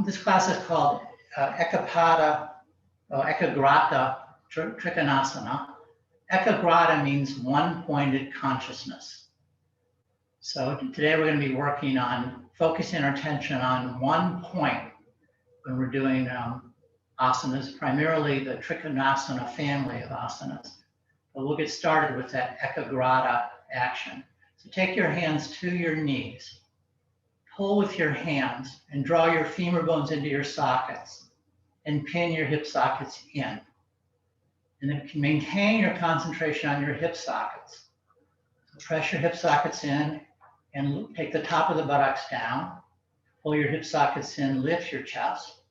This class is called Ekagrata Trikonasana. Ekagrata means one-pointed consciousness. So today we're going to be working on focusing our attention on one point when we're doing asanas, primarily the Trikonasana family of asanas. But we'll get started with that Ekagrata action. So take your hands to your knees, pull with your hands and draw your femur bones into your sockets and pin your hip sockets in. And then maintain your concentration on your hip sockets. So press your hip sockets in and take the top of the buttocks down. Pull your hip sockets in, lift your chest.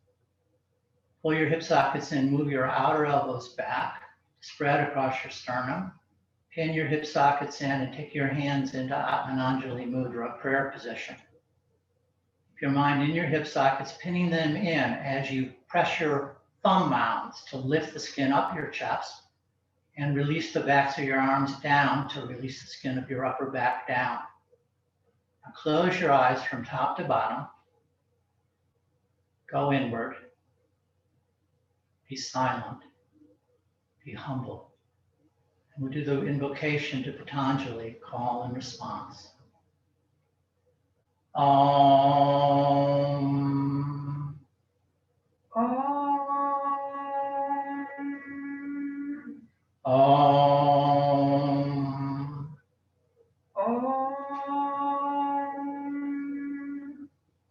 Pull your hip sockets in, move your outer elbows back, spread across your sternum. Pin your hip sockets in and take your hands into Anjali Mudra, prayer position. Keep your mind in your hip sockets, pinning them in as you press your thumb mounds to lift the skin up your chest and release the backs of your arms down to release the skin of your upper back down. Now close your eyes from top to bottom. Go inward. Be silent. Be humble. And we'll do the invocation to Patanjali, call and response. Om. Om. Om.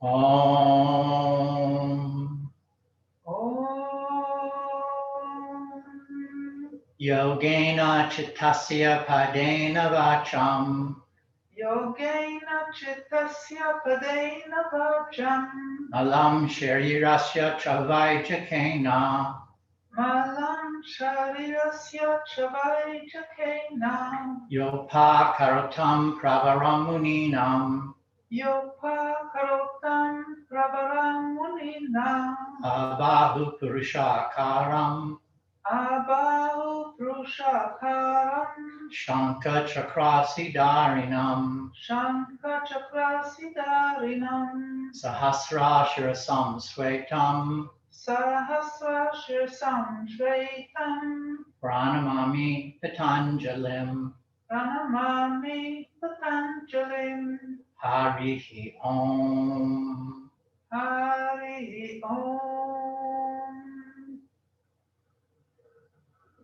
Om. Om. Yogena chittasya padena vacham. Yogena chittasya padena vacham. Malam sharirasya chavajakena. Malam sharirasya chavajakena. Yopa karotam pravaram muninam. Yopa karotam pravaram muninam. Abahu purushakaram. Abahu prushakaram. Shankha chakrasidarinam. Shankha chakrasidarinam. Sahasrashirasam svetam. Sahasrashirasam shvetam. Pranamami Patanjalim. Pranamami Patanjalim. Harihi Om. Hari Om.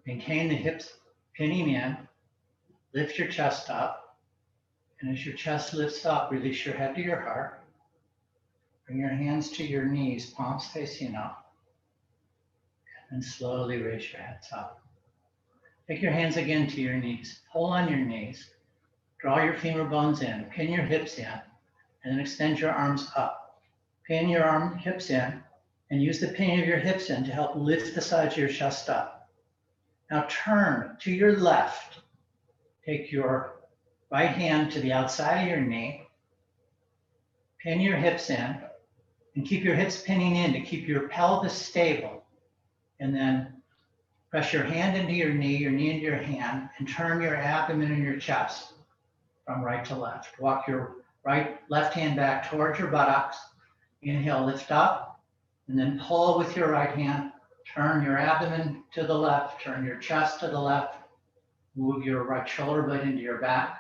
Maintain the hips pinning in. Lift your chest up. And as your chest lifts up, release your head to your heart. Bring your hands to your knees, palms facing up. And slowly raise your heads up. Take your hands again to your knees. Pull on your knees. Draw your femur bones in. Pin your hips in. And then extend your arms up. Pin your hips in. And use the pinning of your hips in to help lift the sides of your chest up. Now turn to your left. Take your right hand to the outside of your knee. Pin your hips in. And keep your hips pinning in to keep your pelvis stable. And then press your hand into your knee into your hand, and turn your abdomen and your chest from right to left. Walk your left hand back towards your buttocks. Inhale, lift up, and then pull with your right hand. Turn your abdomen to the left, turn your chest to the left. Move your right shoulder blade into your back,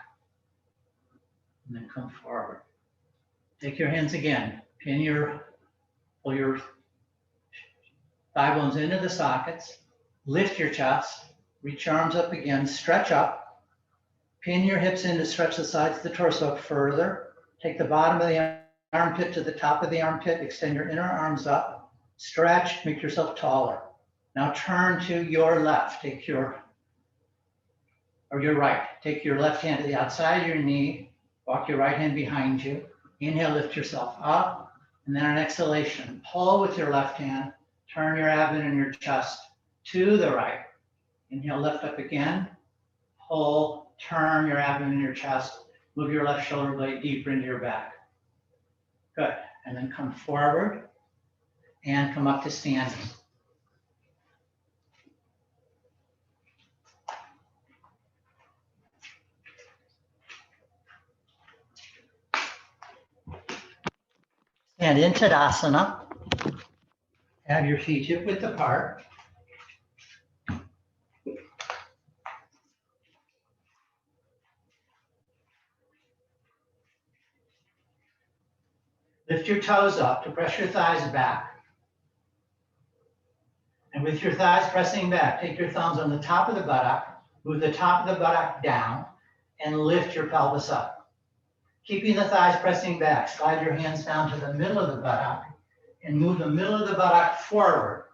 and then come forward. Take your hands again. Pull your thigh bones into the sockets. Lift your chest. Reach your arms up again. Stretch up. Pin your hips in to stretch the sides of the torso further. Take the bottom of the armpit to the top of the armpit. Extend your inner arms up. Stretch. Make yourself taller. Now turn to your left. Your right. Take your left hand to the outside of your knee. Walk your right hand behind you. Inhale, lift yourself up. And then on exhalation, pull with your left hand. Turn your abdomen and your chest to the right. Inhale, lift up again. Pull, turn your abdomen and your chest. Move your left shoulder blade deeper into your back. Good. And then come forward and come up to standing. And in Tadasana, have your feet hip width apart. Lift your toes up to press your thighs back. And with your thighs pressing back, take your thumbs on the top of the buttock, move the top of the buttock down, and lift your pelvis up. Keeping the thighs pressing back, slide your hands down to the middle of the buttock and move the middle of the buttock forward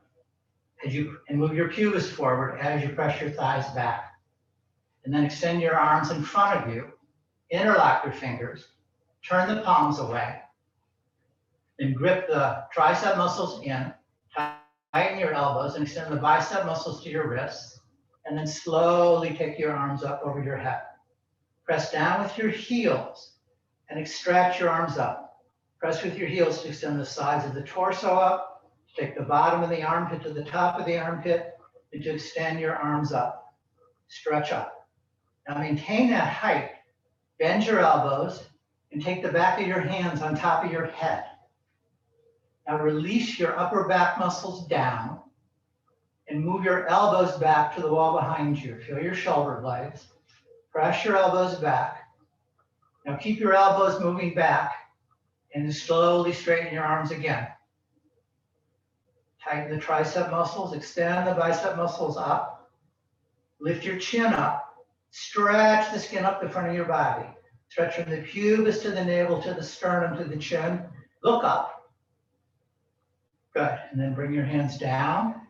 and move your pubis forward as you press your thighs back. And then extend your arms in front of you, interlock your fingers, turn the palms away, then grip the tricep muscles in, tighten your elbows and extend the bicep muscles to your wrists, and then slowly take your arms up over your head. Press down with your heels and extract your arms up. Press with your heels to extend the sides of the torso up, take the bottom of the armpit to the top of the armpit, and to extend your arms up. Stretch up. Now maintain that height. Bend your elbows and take the back of your hands on top of your head. Now release your upper back muscles down and move your elbows back to the wall behind you. Feel your shoulder blades. Press your elbows back. Now keep your elbows moving back and slowly straighten your arms again. Tighten the tricep muscles, extend the bicep muscles up. Lift your chin up. Stretch the skin up the front of your body. Stretch from the pubis to the navel to the sternum to the chin. Look up. Good. And then bring your hands down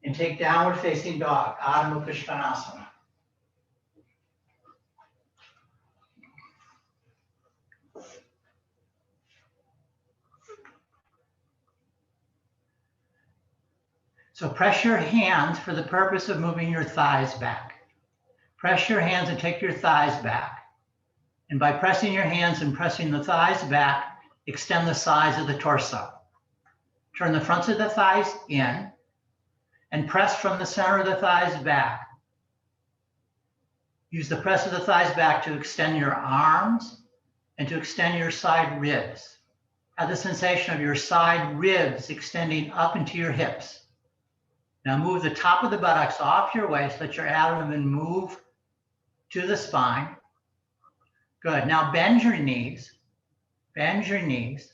and take downward facing dog, Adho Mukha Svanasana. So press your hands for the purpose of moving your thighs back. Press your hands and take your thighs back. And by pressing your hands and pressing the thighs back, extend the sides of the torso. Turn the fronts of the thighs in and press from the center of the thighs back. Use the press of the thighs back to extend your arms and to extend your side ribs. Have the sensation of your side ribs extending up into your hips. Now move the top of the buttocks off your waist. Let your abdomen move to the spine. Good. Now bend your knees. Bend your knees.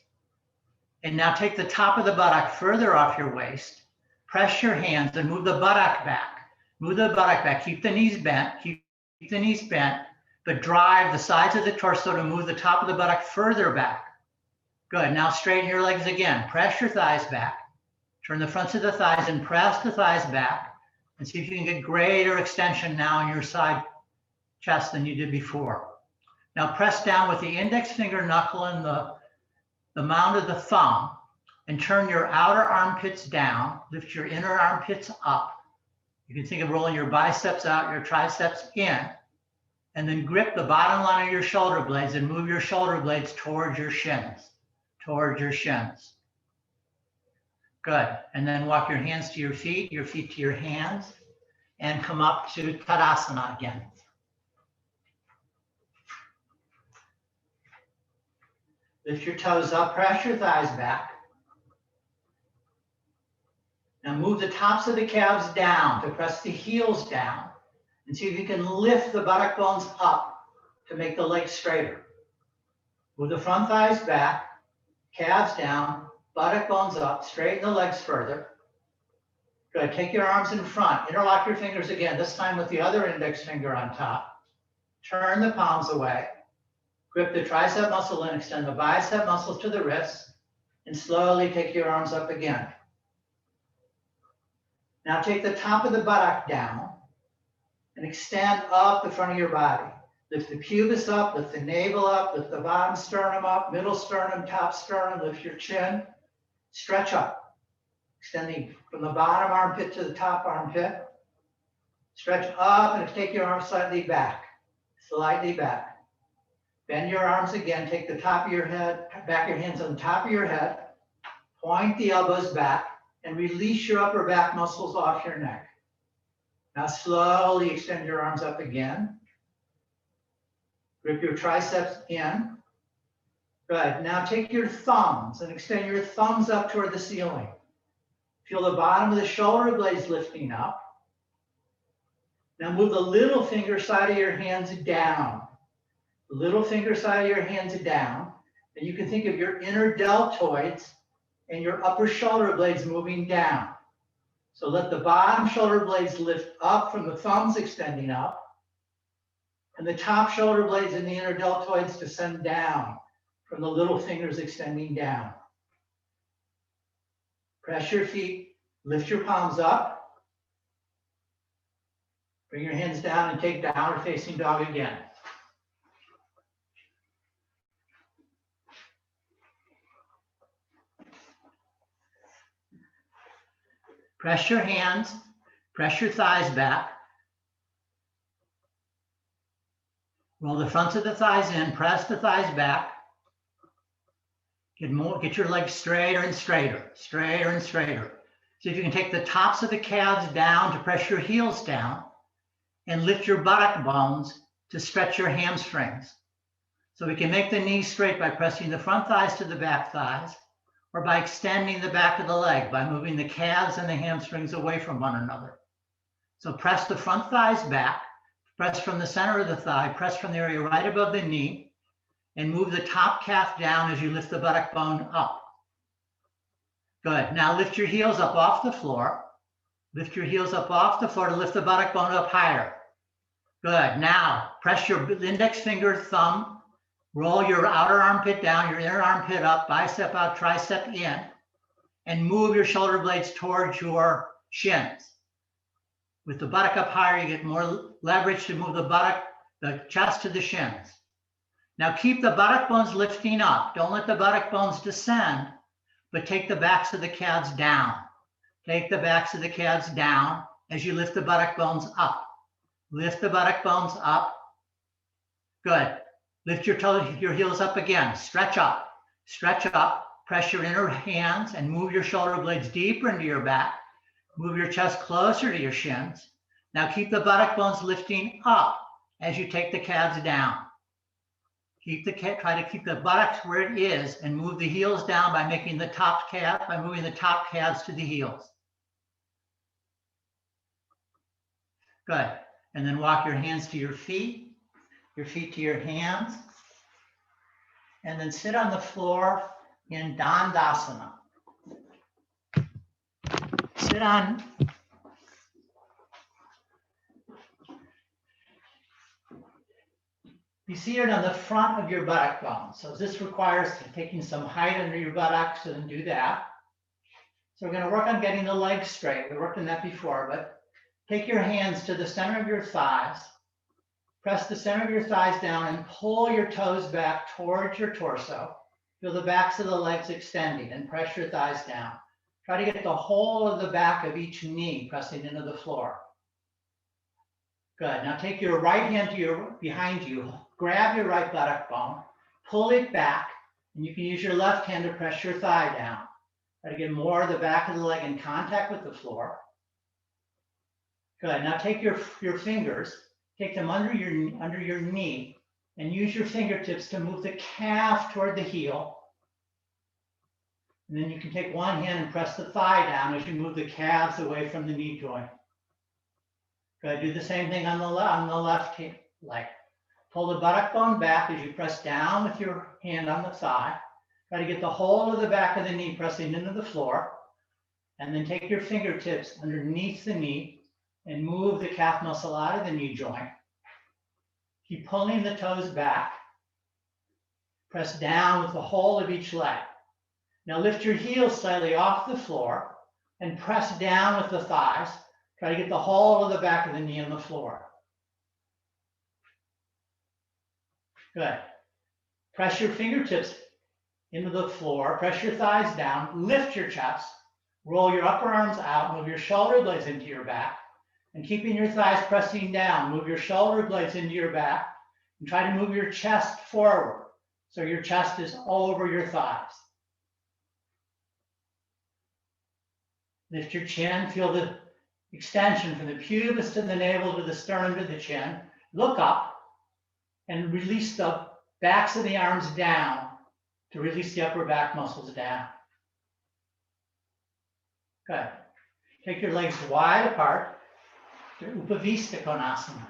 And now take the top of the buttock further off your waist. Press your hands and move the buttock back. Move the buttock back. Keep the knees bent. Keep the knees bent, but drive the sides of the torso to move the top of the buttock further back. Good. Now straighten your legs again. Press your thighs back. Turn the fronts of the thighs and press the thighs back and see if you can get greater extension now in your side chest than you did before. Now press down with the index finger knuckle and the mound of the thumb and turn your outer armpits down. Lift your inner armpits up. You can think of rolling your biceps out, your triceps in, and then grip the bottom line of your shoulder blades and move your shoulder blades towards your shins, towards your shins. Good. And then walk your hands to your feet to your hands, and come up to Tadasana again. Lift your toes up, press your thighs back. Now move the tops of the calves down to press the heels down and see if you can lift the buttock bones up to make the legs straighter. Move the front thighs back, calves down, buttock bones up, straighten the legs further. Good. Take your arms in front. Interlock your fingers again, this time with the other index finger on top. Turn the palms away. Grip the tricep muscle and extend the bicep muscles to the wrists, and slowly take your arms up again. Now take the top of the buttock down and extend up the front of your body. Lift the pubis up, lift the navel up, lift the bottom sternum up, middle sternum, top sternum, lift your chin. Stretch up, extending from the bottom armpit to the top armpit. Stretch up and take your arms slightly back, slightly back. Bend your arms again, take the top of your head, back your hands on the top of your head, point the elbows back, and release your upper back muscles off your neck. Now slowly extend your arms up again. Grip your triceps in. Good. Now take your thumbs and extend your thumbs up toward the ceiling. Feel the bottom of the shoulder blades lifting up. Now move the little finger side of your hands down. The little finger side of your hands down. And you can think of your inner deltoids and your upper shoulder blades moving down. So let the bottom shoulder blades lift up from the thumbs extending up. And the top shoulder blades and the inner deltoids descend down from the little fingers extending down. Press your feet, lift your palms up. Bring your hands down and take downward facing dog again. Press your hands, press your thighs back. Roll the fronts of the thighs in, press the thighs back. Get your legs straighter and straighter, straighter and straighter. See if you can take the tops of the calves down to press your heels down and lift your buttock bones to stretch your hamstrings. So we can make the knees straight by pressing the front thighs to the back thighs, or by extending the back of the leg by moving the calves and the hamstrings away from one another. So press the front thighs back, press from the center of the thigh, press from the area right above the knee, and move the top calf down as you lift the buttock bone up. Good. Now lift your heels up off the floor. Lift your heels up off the floor to lift the buttock bone up higher. Good. Now press your index finger, thumb, roll your outer armpit down, your inner armpit up, bicep out, tricep in, and move your shoulder blades towards your shins. With the buttock up higher, you get more leverage to move the buttock, the chest to the shins. Now keep the buttock bones lifting up. Don't let the buttock bones descend, but take the backs of the calves down. Take the backs of the calves down as you lift the buttock bones up. Lift the buttock bones up. Good. Lift your toes, your heels up again. Stretch up. Stretch up. Press your inner hands and move your shoulder blades deeper into your back. Move your chest closer to your shins. Now keep the buttock bones lifting up as you take the calves down. Try to keep the buttocks where it is and move the heels down by moving the top calves to the heels. Good. And then walk your hands to your feet to your hands, and then sit on the floor in Dandasana. Sit on. Be seated on the front of your buttock bone. So this requires taking some height under your buttocks, so then do that. So we're going to work on getting the legs straight. We worked on that before, but take your hands to the center of your thighs. Press the center of your thighs down and pull your toes back towards your torso. Feel the backs of the legs extending and press your thighs down. Try to get the whole of the back of each knee pressing into the floor. Good. Now take your right hand to behind you. Grab your right buttock bone, pull it back, and you can use your left hand to press your thigh down. Try to get more of the back of the leg in contact with the floor. Good. Now take your fingers, take them under your knee, and use your fingertips to move the calf toward the heel. And then you can take one hand and press the thigh down as you move the calves away from the knee joint. Good. Do the same thing on the left leg. Pull the buttock bone back as you press down with your hand on the thigh. Try to get the whole of the back of the knee pressing into the floor. And then take your fingertips underneath the knee and move the calf muscle out of the knee joint. Keep pulling the toes back. Press down with the whole of each leg. Now lift your heels slightly off the floor and press down with the thighs. Try to get the whole of the back of the knee on the floor. Good. Press your fingertips into the floor. Press your thighs down. Lift your chest. Roll your upper arms out. Move your shoulder blades into your back. And keeping your thighs pressing down, move your shoulder blades into your back. And try to move your chest forward so your chest is over your thighs. Lift your chin. Feel the extension from the pubis to the navel to the sternum to the chin. Look up and release the backs of the arms down to release the upper back muscles down. Good. Take your legs wide apart to Upavista Konasana.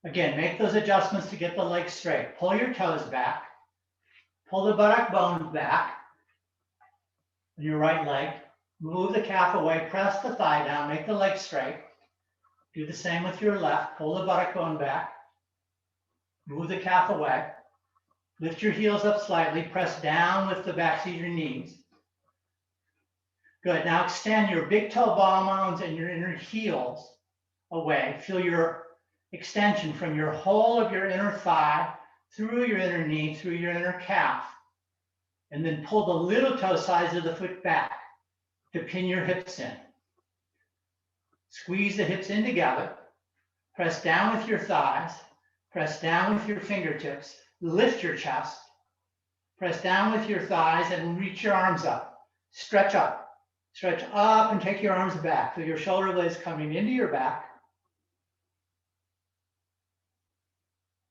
Again, make those adjustments to get the legs straight. Pull your toes back. Pull the buttock bones back on your right leg. Move the calf away, press the thigh down, make the leg straight. Do the same with your left. Pull the buttock bone back. Move the calf away. Lift your heels up slightly, press down with the backs of your knees. Good, now extend your big toe ball mounds and your inner heels away. Feel your extension from your whole of your inner thigh, through your inner knee, through your inner calf. And then pull the little toe sides of the foot back to pin your hips in. Squeeze the hips in together. Press down with your thighs. Press down with your fingertips. Lift your chest. Press down with your thighs and reach your arms up. Stretch up. Stretch up and take your arms back. Feel your shoulder blades coming into your back.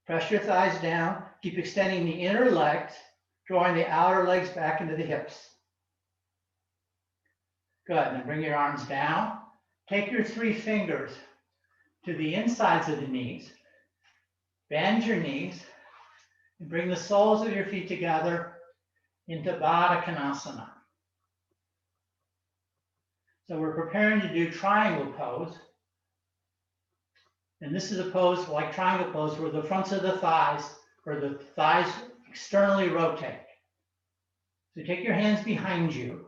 Press your thighs down. Keep extending the inner legs, drawing the outer legs back into the hips. Good, and then bring your arms down. Take your 3 fingers to the insides of the knees. Bend your knees and bring the soles of your feet together into Baddha Konasana. So we're preparing to do triangle pose. And this is a pose like triangle pose where the fronts of the thighs, or the thighs externally rotate. So take your hands behind you.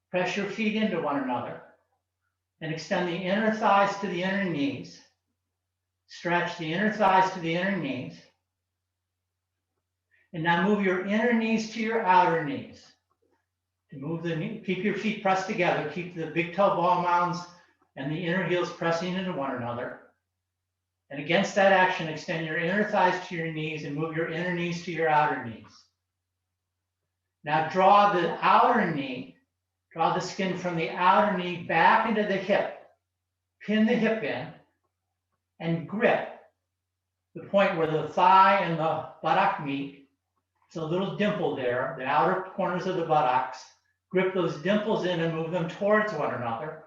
Press your feet into one another and extend the inner thighs to the inner knees. Stretch the inner thighs to the inner knees. And now move your inner knees to your outer knees. To move the knee, keep your feet pressed together. Keep the big toe ball mounds and the inner heels pressing into one another. And against that action, extend your inner thighs to your knees and move your inner knees to your outer knees. Now draw the outer knee, draw the skin from the outer knee back into the hip. Pin the hip in and grip the point where the thigh and the buttock meet. It's a little dimple there, the outer corners of the buttocks. Grip those dimples in and move them towards one another.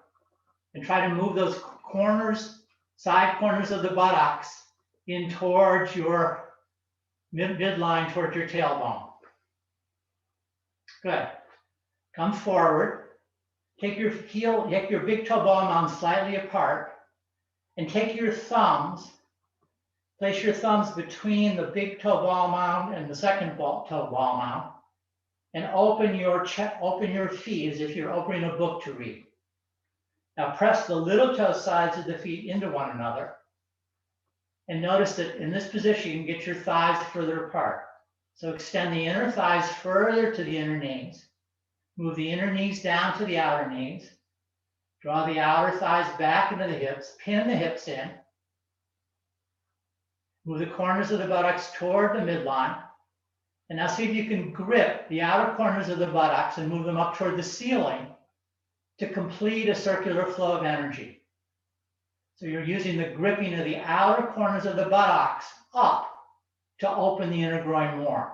And try to move those corners, side corners of the buttocks in towards your midline, towards your tailbone. Good. Come forward. Take your big toe ball mound slightly apart and take your thumbs, place your thumbs between the big toe ball mound and the second toe ball mound and open your feet as if you're opening a book to read. Now press the little toe sides of the feet into one another. And notice that in this position, you can get your thighs further apart. So extend the inner thighs further to the inner knees. Move the inner knees down to the outer knees. Draw the outer thighs back into the hips. Pin the hips in. Move the corners of the buttocks toward the midline. And now see if you can grip the outer corners of the buttocks and move them up toward the ceiling to complete a circular flow of energy. So you're using the gripping of the outer corners of the buttocks up to open the inner groin more.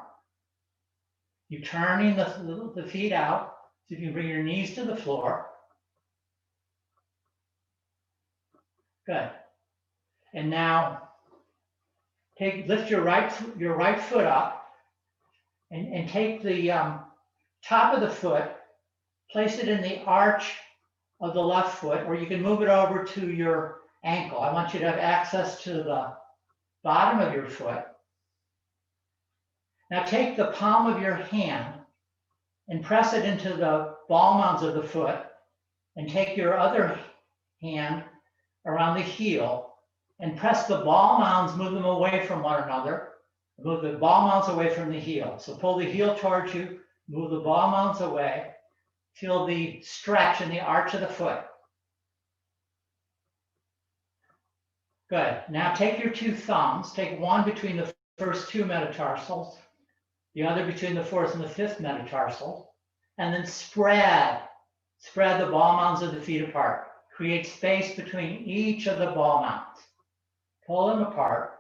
You're turning the feet out so you can bring your knees to the floor. Good. And now lift your right foot up and take the top of the foot, place it in the arch of the left foot, or you can move it over to your ankle. I want you to have access to the bottom of your foot. Now take the palm of your hand and press it into the ball mounds of the foot, and take your other hand around the heel and press the ball mounds, move them away from one another. Move the ball mounds away from the heel. So pull the heel towards you, move the ball mounds away. Feel the stretch in the arch of the foot. Good. Now take your 2 thumbs, take one between the first 2 metatarsals, the other between the 4th and the 5th metatarsal, and then spread the ball mounds of the feet apart. Create space between each of the ball mounds. Pull them apart.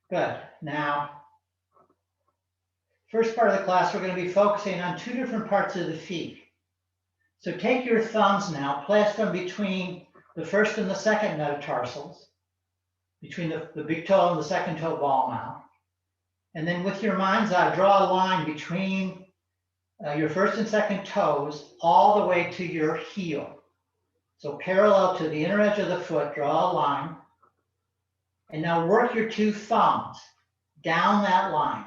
Good. Now, first part of the class, we're going to be focusing on two different parts of the feet. So take your thumbs now, place them between the first and the second metatarsals, between the big toe and the second toe ball mount. And then with your mind's eye, draw a line between your first and second toes all the way to your heel. So parallel to the inner edge of the foot, draw a line. And now work your two thumbs down that line,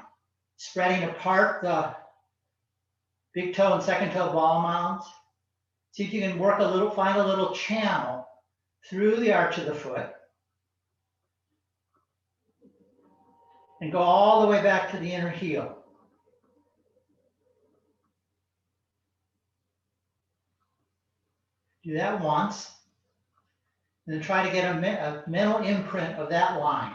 spreading apart the big toe and second toe ball mounts. See if you can work a little, find a little channel through the arch of the foot. And go all the way back to the inner heel. Do that once. And then try to get a mental imprint of that line.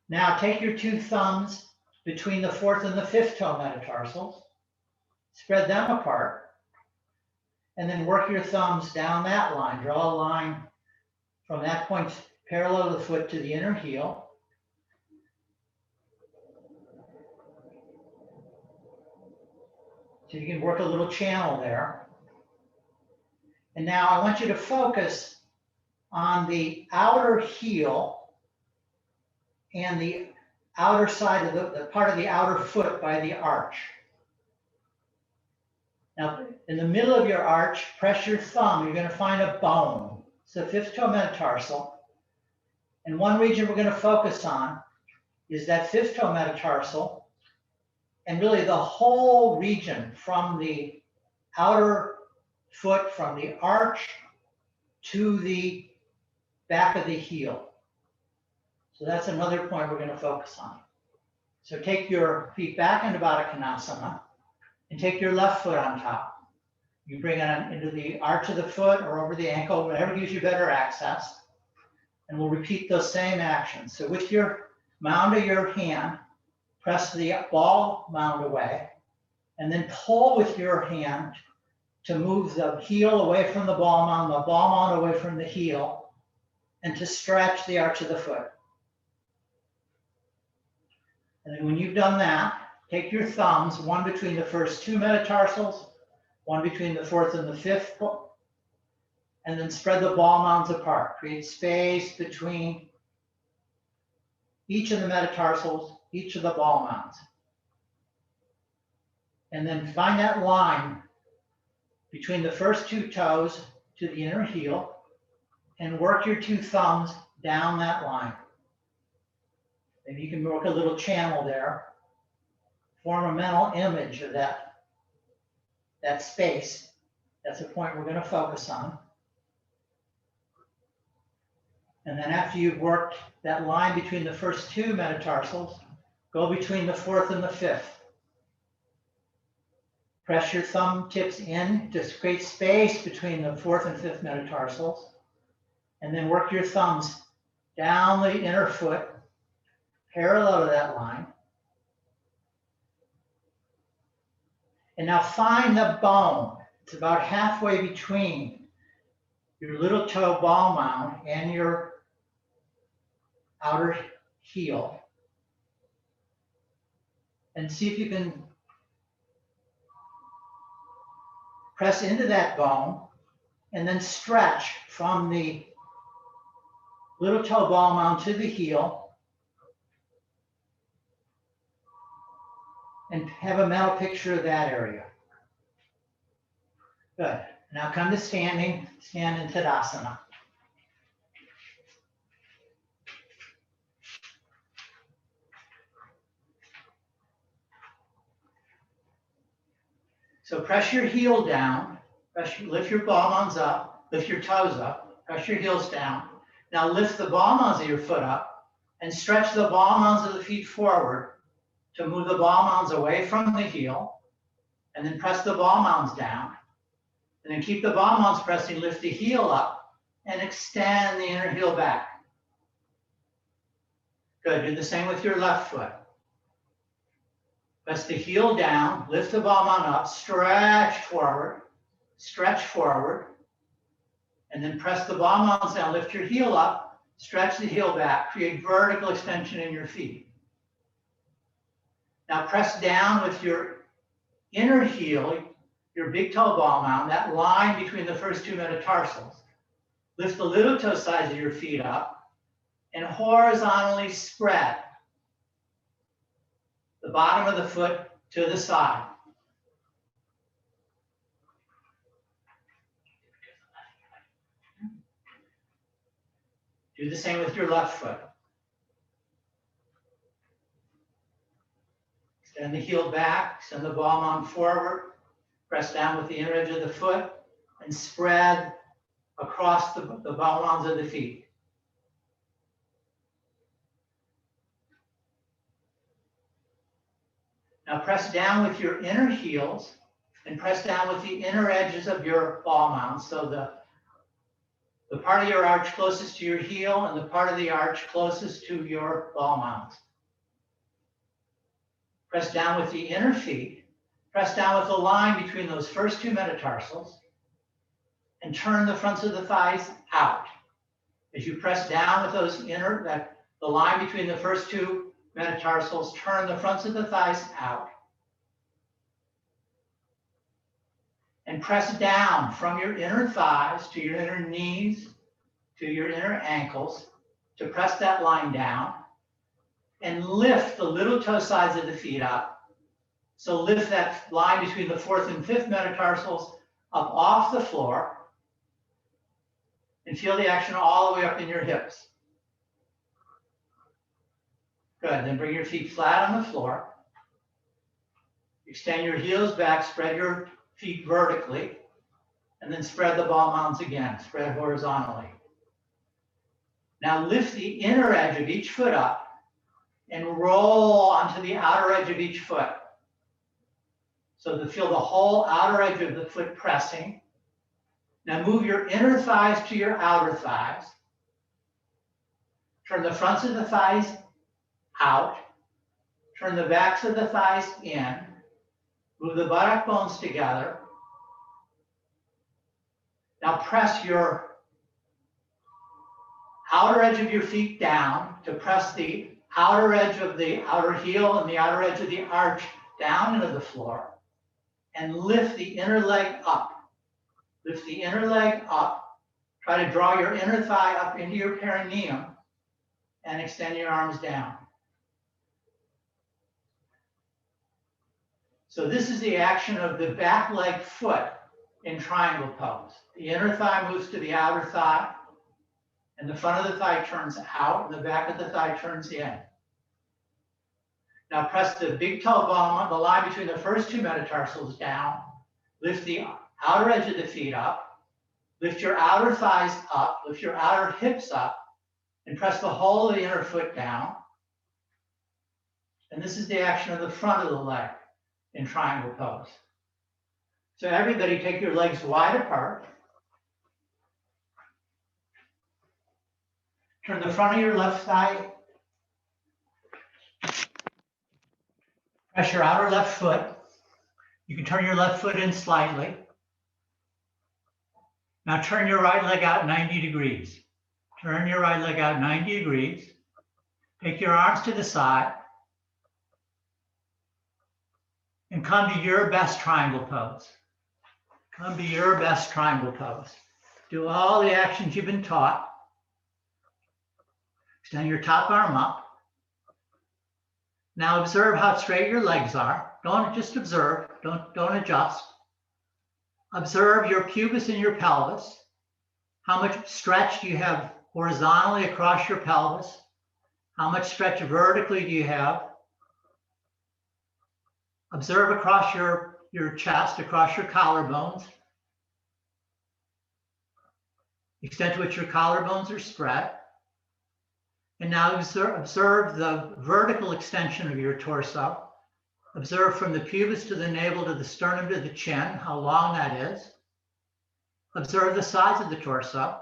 Now take your two thumbs between the fourth and the fifth toe metatarsals. Spread them apart. And then work your thumbs down that line. Draw a line from that point parallel to the foot to the inner heel. So you can work a little channel there. And now I want you to focus on the outer heel and the outer side of the part of the outer foot by the arch. Now, in the middle of your arch, press your thumb. You're going to find a bone. It's the fifth toe metatarsal. And one region we're going to focus on is that fifth toe metatarsal, and really the whole region from the outer foot, from the arch to the back of the heel. So that's another point we're going to focus on. So take your feet back into Baddha Konasana and take your left foot on top. You bring it on into the arch of the foot or over the ankle, whatever gives you better access. And we'll repeat those same actions. So with your mound of your hand, press the ball mound away, and then pull with your hand to move the heel away from the ball mound away from the heel, and to stretch the arch of the foot. And then when you've done that, take your thumbs, one between the first two metatarsals, one between the fourth and the fifth, and then spread the ball mounds apart. Create space between each of the metatarsals, each of the ball mounds. And then find that line between the first two toes to the inner heel and work your two thumbs down that line. Maybe you can work a little channel there. Form a mental image of that space. That's a point we're going to focus on. And then after you've worked that line between the first two metatarsals, go between the fourth and the fifth. Press your thumb tips in to create space between the fourth and fifth metatarsals. And then work your thumbs down the inner foot, parallel to that line. And now find the bone. It's about halfway between your little toe ball mound and your outer heel. And see if you can press into that bone and then stretch from the little toe ball mound to the heel and have a mental picture of that area. Good. Now come to standing, stand in Tadasana. So press your heel down, lift your ball mounds up, lift your toes up, press your heels down. Now lift the ball mounds of your foot up and stretch the ball mounds of the feet forward to move the ball mounds away from the heel, and then press the ball mounds down. And then keep the ball mounds pressing, lift the heel up and extend the inner heel back. Good, do the same with your left foot. Press the heel down, lift the ball mound up, stretch forward, and then press the ball mounds down, lift your heel up, Stretch the heel back. Create vertical extension in your feet. Now press down with your inner heel, your big toe ball mound, that line between the first two metatarsals. Lift the little toe sides of your feet up and horizontally spread the bottom of the foot to the side. Do the same with your left foot. Extend the heel back, send the ball mound forward, press down with the inner edge of the foot, and spread across the ball mounds of the feet. Now press down with your inner heels and press down with the inner edges of your ball mounds. So the part of your arch closest to your heel and the part of the arch closest to your ball mounds. Press down with the inner feet. Press down with the line between those first two metatarsals and turn the fronts of the thighs out. As you press down with those the line between the first two metatarsals, turn the fronts of the thighs out. And press down from your inner thighs to your inner knees, to your inner ankles, to press that line down. And lift the little toe sides of the feet up. So lift that line between the fourth and fifth metatarsals up off the floor. And feel the action all the way up in your hips. Good, then bring your feet flat on the floor. Extend your heels back, spread your feet vertically, and then spread the ball mounds again, spread horizontally. Now lift the inner edge of each foot up and roll onto the outer edge of each foot. So to feel the whole outer edge of the foot pressing. Now move your inner thighs to your outer thighs. Turn the fronts of the thighs out. Turn the backs of the thighs in. Move the buttock bones together. Now press your outer edge of your feet down to press the outer edge of the outer heel and the outer edge of the arch down into the floor. And lift the inner leg up. Lift the inner leg up. Try to draw your inner thigh up into your perineum and extend your arms down. So this is the action of the back leg foot in triangle pose. The inner thigh moves to the outer thigh, and the front of the thigh turns out, and the back of the thigh turns in. Now press the big toe bone, the line between the first two metatarsals down. Lift the outer edge of the feet up. Lift your outer thighs up. Lift your outer hips up. And press the whole of the inner foot down. And this is the action of the front of the leg in triangle pose. So everybody take your legs wide apart. Turn the front of your left thigh. Press your outer left foot. You can turn your left foot in slightly. Now turn your right leg out 90 degrees. Turn your right leg out 90 degrees. Take your arms to the side. And come to your best triangle pose. Come to your best triangle pose. Do all the actions you've been taught. Extend your top arm up. Now observe how straight your legs are. Don't just observe, don't adjust. Observe your pubis and your pelvis. How much stretch do you have horizontally across your pelvis? How much stretch vertically do you have? Observe across your chest, across your collarbones. The extent to which your collarbones are spread. And now observe the vertical extension of your torso. Observe from the pubis to the navel to the sternum to the chin, how long that is. Observe the sides of the torso.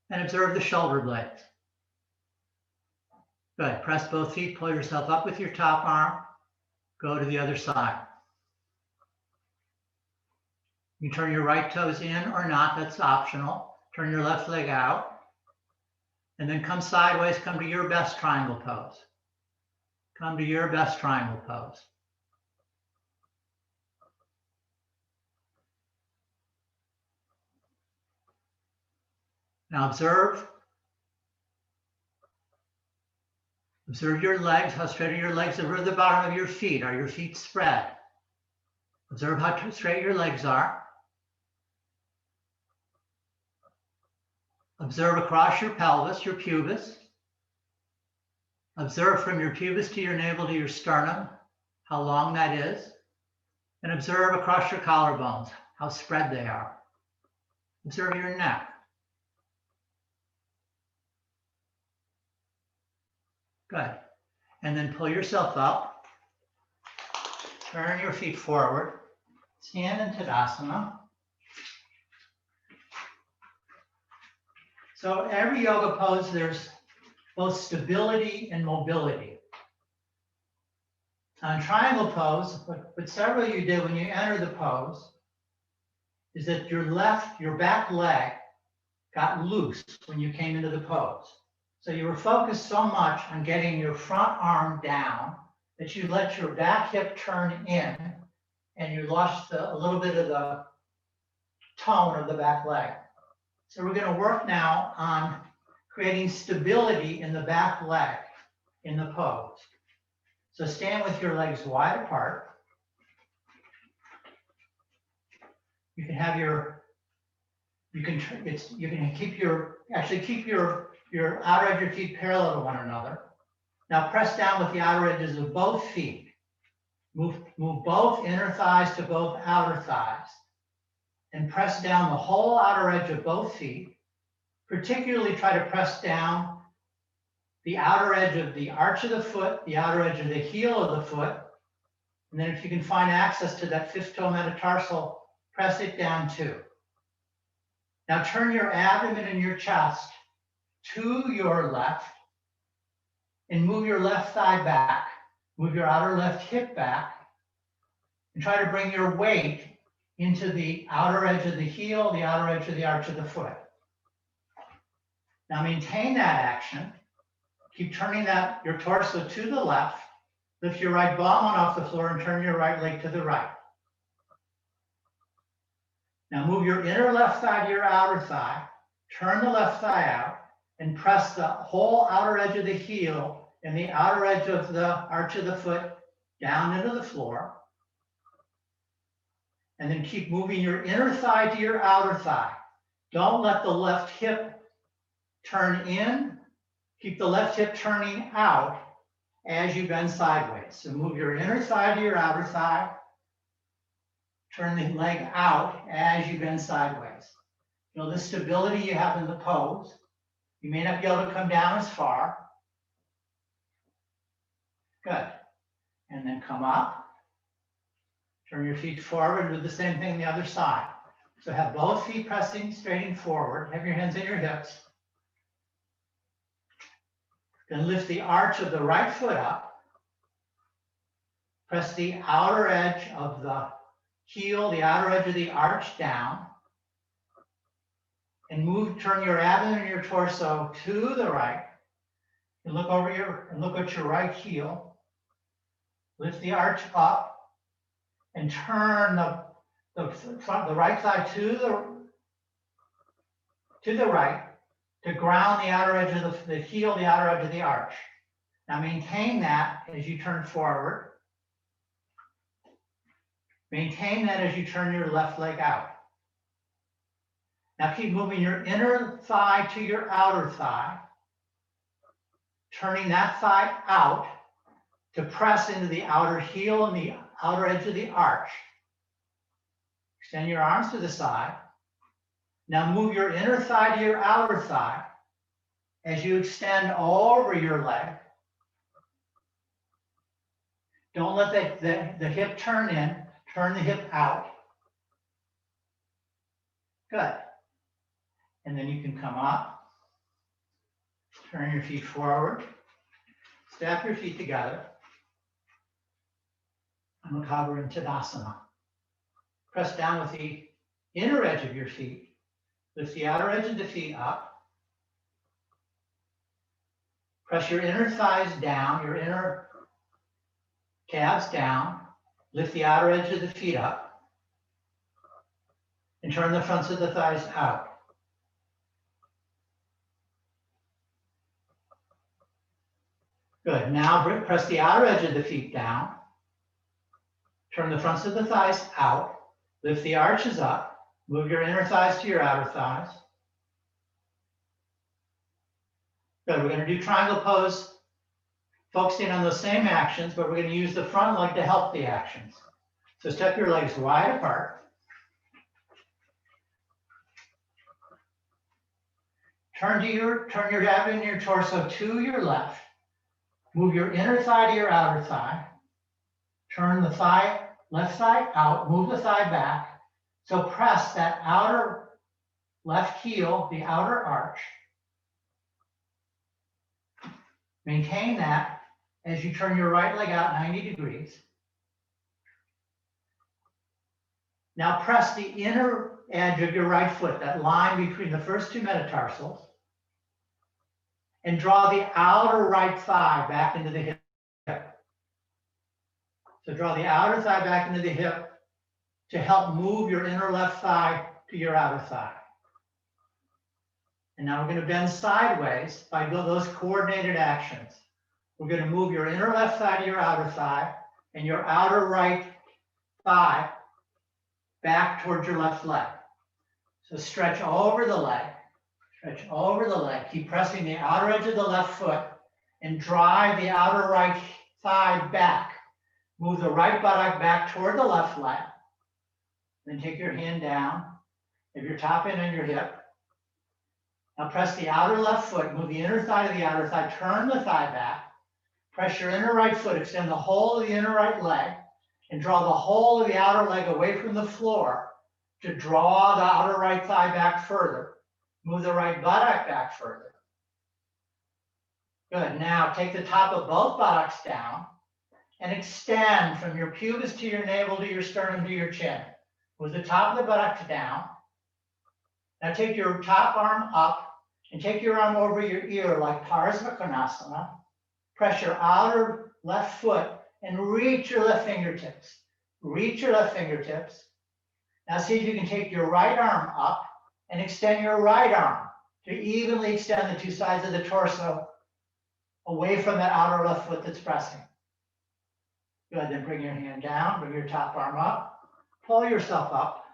And observe the shoulder blades. Good. Press both feet, pull yourself up with your top arm. Go to the other side. You turn your right toes in or not, that's optional. Turn your left leg out. And then come sideways, come to your best triangle pose. Come to your best triangle pose. Now observe your legs. How straight are your legs over the bottom of your feet? Are your feet spread? Observe how straight your legs are. Observe across your pelvis, your pubis. Observe from your pubis to your navel to your sternum, how long that is. And observe across your collarbones, how spread they are. Observe your neck. Good. And then pull yourself up. Turn your feet forward. Stand in Tadasana. So every yoga pose, there's both stability and mobility. On triangle pose, what several of you did when you enter the pose is that your back leg got loose when you came into the pose. So you were focused so much on getting your front arm down that you let your back hip turn in and you lost a little bit of the tone of the back leg. So we're going to work now on creating stability in the back leg in the pose. So stand with your legs wide apart. You can have you can keep your outer edge of your feet parallel to one another. Now press down with the outer edges of both feet. Move both inner thighs to both outer thighs. And press down the whole outer edge of both feet. Particularly try to press down the outer edge of the arch of the foot, the outer edge of the heel of the foot. And then if you can find access to that fifth toe metatarsal, press it down too. Now turn your abdomen and your chest to your left and move your left thigh back. Move your outer left hip back and try to bring your weight into the outer edge of the heel, the outer edge of the arch of the foot. Now maintain that action. Keep turning your torso to the left. Lift your right bum off the floor and turn your right leg to the right. Now move your inner left thigh to your outer thigh. Turn the left thigh out and press the whole outer edge of the heel and the outer edge of the arch of the foot down into the floor. And then keep moving your inner thigh to your outer thigh. Don't let the left hip turn in. Keep the left hip turning out as you bend sideways. So move your inner thigh to your outer thigh. Turn the leg out as you bend sideways. You know the stability you have in the pose. You may not be able to come down as far. Good. And then come up. Turn your feet forward and do the same thing on the other side. So have both feet pressing, straining forward. Have your hands in your hips. Then lift the arch of the right foot up. Press the outer edge of the heel, the outer edge of the arch down. And turn your abdomen and your torso to the right. And look at your right heel. Lift the arch up. And turn the right thigh to the right to ground the outer edge of the heel, the outer edge of the arch. Now maintain that as you turn forward. Maintain that as you turn your left leg out. Now keep moving your inner thigh to your outer thigh, turning that thigh out to press into the outer heel and the outer edge of the arch. Extend your arms to the side. Now move your inner thigh to your outer thigh as you extend over your leg. Don't let the hip turn in, turn the hip out. Good. And then you can come up, turn your feet forward, step your feet together. And cover in Tadasana. Press down with the inner edge of your feet. Lift the outer edge of the feet up. Press your inner thighs down, your inner calves down. Lift the outer edge of the feet up. And turn the fronts of the thighs out. Good. Now press the outer edge of the feet down. Turn the fronts of the thighs out. Lift the arches up. Move your inner thighs to your outer thighs. Good. We're going to do triangle pose, focusing on those same actions, but we're going to use the front leg to help the actions. So step your legs wide apart. Turn your abdomen and your torso to your left. Move your inner thigh to your outer thigh. Turn the left thigh out. Move the thigh back. So press that outer left heel, the outer arch. Maintain that as you turn your right leg out 90 degrees. Now press the inner edge of your right foot, that line between the first two metatarsals, and draw the outer right thigh back into the hip. So draw the outer thigh back into the hip to help move your inner left thigh to your outer thigh. And now we're going to bend sideways by those coordinated actions. We're going to move your inner left thigh to your outer thigh and your outer right thigh back towards your left leg. So stretch over the leg. Stretch over the leg. Keep pressing the outer edge of the left foot and drive the outer right thigh back. Move the right buttock back toward the left leg. Then take your hand down. Have your top end on your hip. Now press the outer left foot. Move the inner thigh to the outer thigh. Turn the thigh back. Press your inner right foot. Extend the whole of the inner right leg and draw the whole of the outer leg away from the floor to draw the outer right thigh back further. Move the right buttock back further. Good. Now take the top of both buttocks down and extend from your pubis to your navel to your sternum to your chin. Move the top of the buttocks down. Now take your top arm up and take your arm over your ear like Trikonasana. Press your outer left foot and reach your left fingertips. Reach your left fingertips. Now see if you can take your right arm up and extend your right arm to evenly extend the two sides of the torso away from that outer left foot that's pressing. Good, then bring your hand down, bring your top arm up, pull yourself up,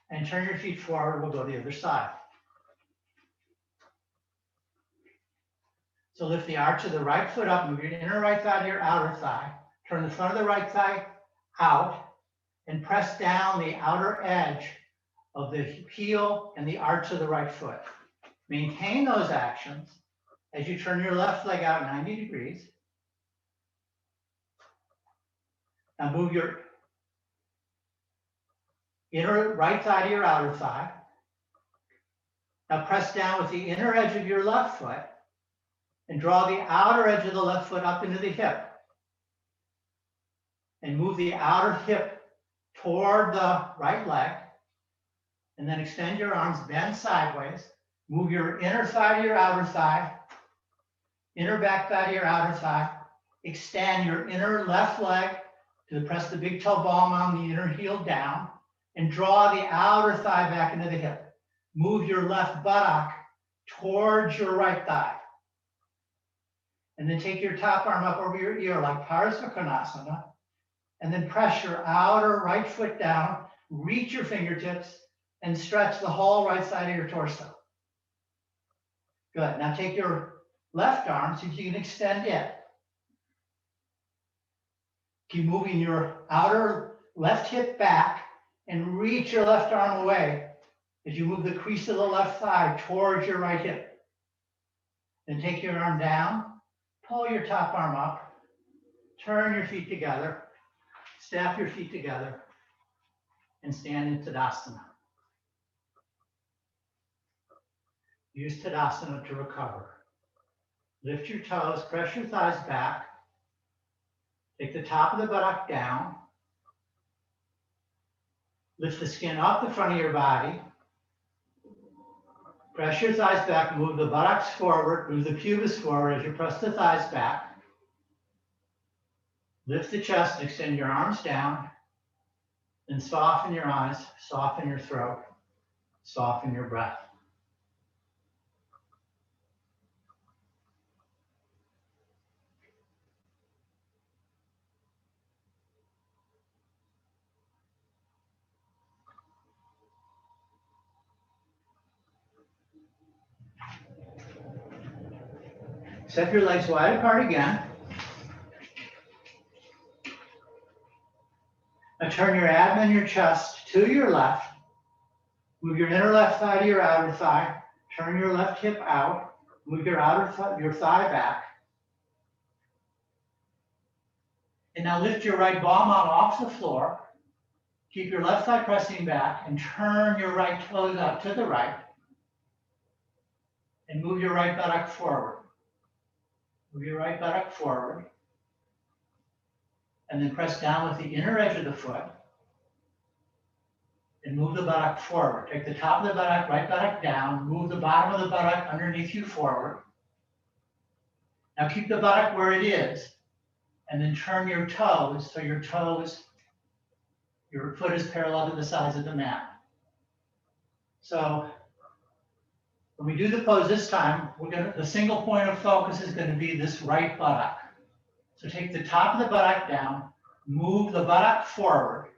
and turn your feet forward. We'll go to the other side. So lift the arch of the right foot up, move your inner right thigh to your outer thigh, turn the front of the right thigh out, and press down the outer edge of the heel and the arch of the right foot. Maintain those actions as you turn your left leg out 90 degrees. Now move your inner right thigh to your outer thigh. Now press down with the inner edge of your left foot and draw the outer edge of the left foot up into the hip. And move the outer hip toward the right leg. And then extend your arms, bend sideways. Move your inner thigh to your outer thigh. Inner back thigh to your outer thigh. Extend your inner left leg to press the big toe ball on the inner heel down. And draw the outer thigh back into the hip. Move your left buttock towards your right thigh. And then take your top arm up over your ear like Trikonasana. And then press your outer right foot down, reach your fingertips, and stretch the whole right side of your torso. Good. Now take your left arm, see if you can extend it. Keep moving your outer left hip back and reach your left arm away as you move the crease of the left thigh towards your right hip. Then take your arm down, pull your top arm up, turn your feet together, step your feet together, and stand in Tadasana. Use Tadasana to recover. Lift your toes, press your thighs back. Take the top of the buttock down. Lift the skin off the front of your body. Press your thighs back, move the buttocks forward, move the pubis forward as you press the thighs back. Lift the chest, extend your arms down, then soften your eyes, soften your throat, soften your breath. Set your legs wide apart again. Now turn your abdomen, your chest to your left. Move your inner left thigh to your outer thigh. Turn your left hip out. Move your your thigh back. And now lift your right palm out off the floor. Keep your left thigh pressing back and turn your right toes out to the right. And move your right buttock forward. Move your right buttock forward. And then press down with the inner edge of the foot. And move the buttock forward. Take the top of the buttock, right buttock down. Move the bottom of the buttock underneath you forward. Now keep the buttock where it is. And then turn your toes so your foot is parallel to the sides of the mat. So when we do the pose this time, the single point of focus is going to be this right buttock. So take the top of the buttock down, move the buttock forward,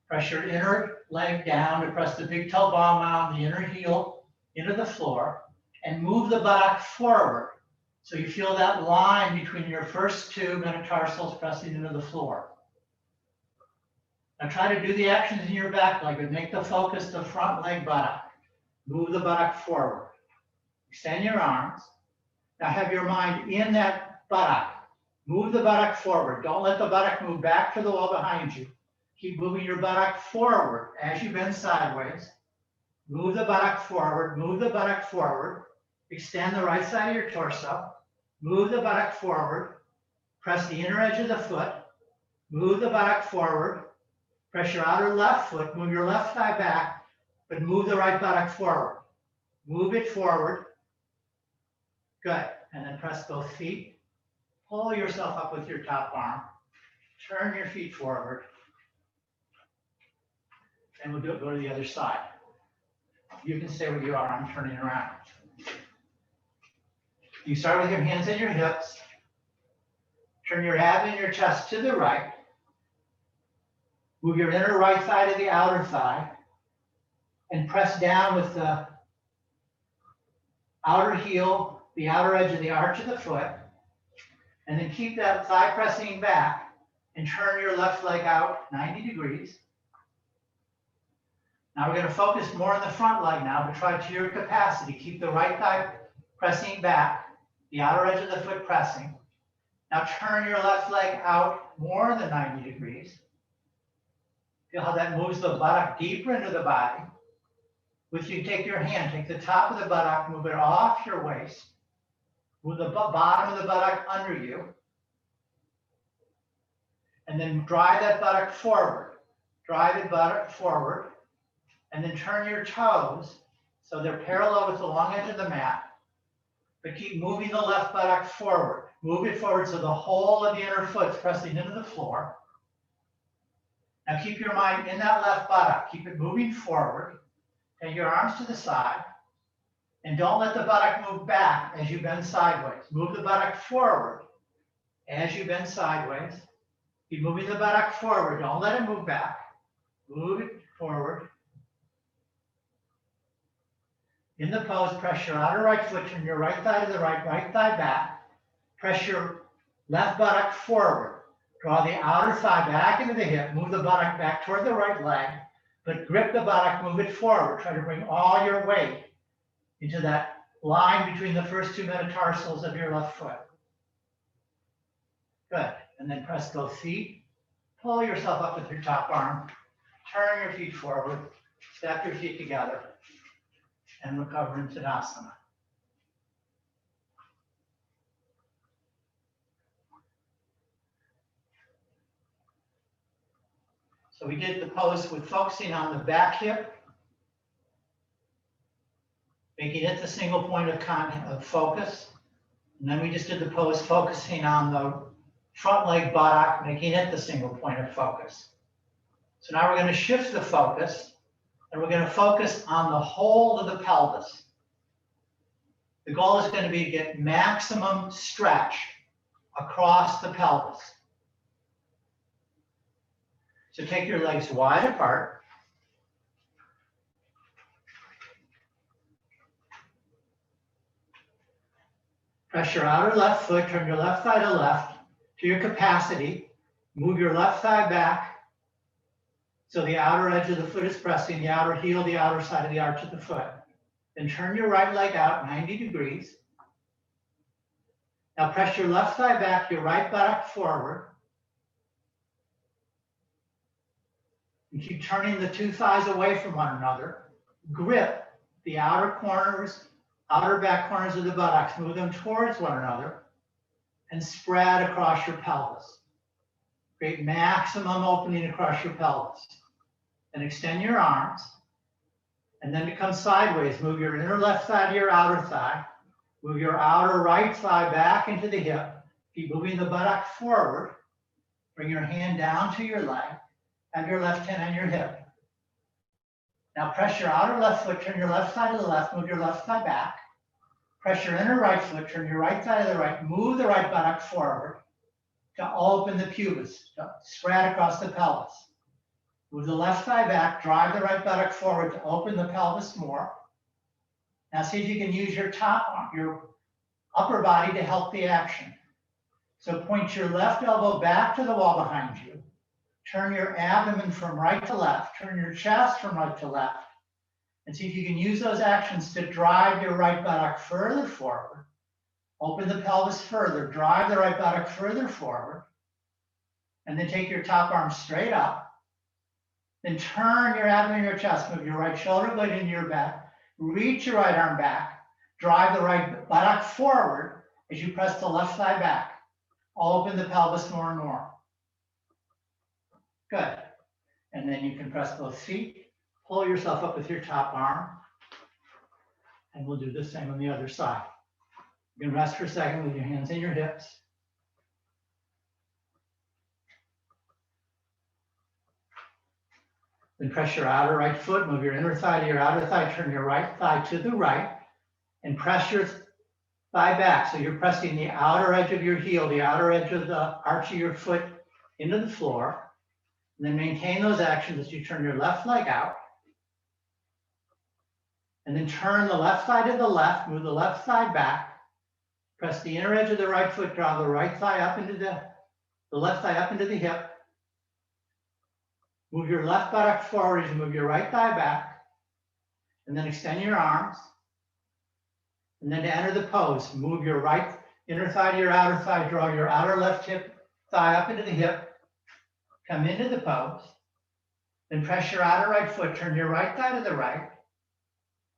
press your inner leg down to press the big toe ball mound, the inner heel into the floor, and move the buttock forward. So you feel that line between your first two metatarsals pressing into the floor. Now try to do the actions in your back leg, but make the focus the front leg buttock. Move the buttock forward. Extend your arms. Now have your mind in that buttock. Move the buttock forward. Don't let the buttock move back to the wall behind you. Keep moving your buttock forward as you bend sideways. Move the buttock forward. Move the buttock forward. Extend the right side of your torso. Move the buttock forward. Press the inner edge of the foot. Move the buttock forward. Press your outer left foot. Move your left thigh back, but move the right buttock forward. Move it forward. Good. And then press both feet. Pull yourself up with your top arm. Turn your feet forward. And we'll go to the other side. You can stay where you are. I'm turning around. You start with your hands at your hips. Turn your abdomen, your chest to the right. Move your inner right thigh to the outer thigh. And press down with the outer heel, the outer edge of the arch of the foot. And then keep that thigh pressing back and turn your left leg out 90 degrees. Now we're going to focus more on the front leg now, but try to your capacity. Keep the right thigh pressing back, the outer edge of the foot pressing. Now turn your left leg out more than 90 degrees. Feel how that moves the buttock deeper into the body. If you take your hand, take the top of the buttock, move it off your waist. Move the bottom of the buttock under you. And then drive that buttock forward. Drive the buttock forward. And then turn your toes so they're parallel with the long edge of the mat. But keep moving the left buttock forward. Move it forward so the whole of the inner foot's pressing into the floor. Now keep your mind in that left buttock. Keep it moving forward. Take your arms to the side. And don't let the buttock move back as you bend sideways. Move the buttock forward as you bend sideways. Keep moving the buttock forward. Don't let it move back. Move it forward. In the pose, press your outer right foot, turn your right thigh to the right, right thigh back. Press your left buttock forward. Draw the outer thigh back into the hip. Move the buttock back toward the right leg, but grip the buttock, move it forward. Try to bring all your weight into that line between the first two metatarsals of your left foot. Good. And then press both feet. Pull yourself up with your top arm. Turn your feet forward. Step your feet together. And recover in Tadasana. So we did the pose with focusing on the back hip, making it the single point of focus. And then we just did the pose focusing on the front leg buttock, making it the single point of focus. So now we're going to shift the focus, and we're going to focus on the whole of the pelvis. The goal is going to be to get maximum stretch across the pelvis. So take your legs wide apart. Press your outer left foot, turn your left thigh to left to your capacity. Move your left thigh back so the outer edge of the foot is pressing the outer heel, the outer side of the arch of the foot. Then turn your right leg out 90 degrees. Now press your left thigh back, your right buttock forward. And keep turning the two thighs away from one another. Grip the outer corners, outer back corners of the buttocks, move them towards one another, and spread across your pelvis. Create maximum opening across your pelvis. And extend your arms, and then to come sideways. Move your inner left thigh to your outer thigh. Move your outer right thigh back into the hip. Keep moving the buttock forward. Bring your hand down to your leg. Have your left hand on your hip. Now press your outer left foot, turn your left thigh to the left, move your left thigh back. Press your inner right foot, turn your right thigh to the right, move the right buttock forward to open the pubis, to spread across the pelvis. Move the left thigh back, drive the right buttock forward to open the pelvis more. Now see if you can use your your upper body to help the action. So point your left elbow back to the wall behind you. Turn your abdomen from right to left. Turn your chest from right to left. And see if you can use those actions to drive your right buttock further forward. Open the pelvis further. Drive the right buttock further forward. And then take your top arm straight up. Then turn your abdomen and your chest. Move your right shoulder blade into your back. Reach your right arm back. Drive the right buttock forward as you press the left thigh back. Open the pelvis more and more. Good. And then you can press both feet. Pull yourself up with your top arm. And we'll do the same on the other side. You can rest for a second with your hands in your hips. Then press your outer right foot, move your inner thigh to your outer thigh, turn your right thigh to the right, and press your thigh back. So you're pressing the outer edge of your heel, the outer edge of the arch of your foot into the floor. And then maintain those actions as you turn your left leg out. And then turn the left thigh to the left, move the left thigh back, press the inner edge of the right foot, draw the right thigh up into the left thigh up into the hip. Move your left buttock forward as you move your right thigh back, and then extend your arms. And then to enter the pose, move your right inner thigh to your outer thigh, draw your outer left hip thigh up into the hip, come into the pose, then press your outer right foot, turn your right thigh to the right,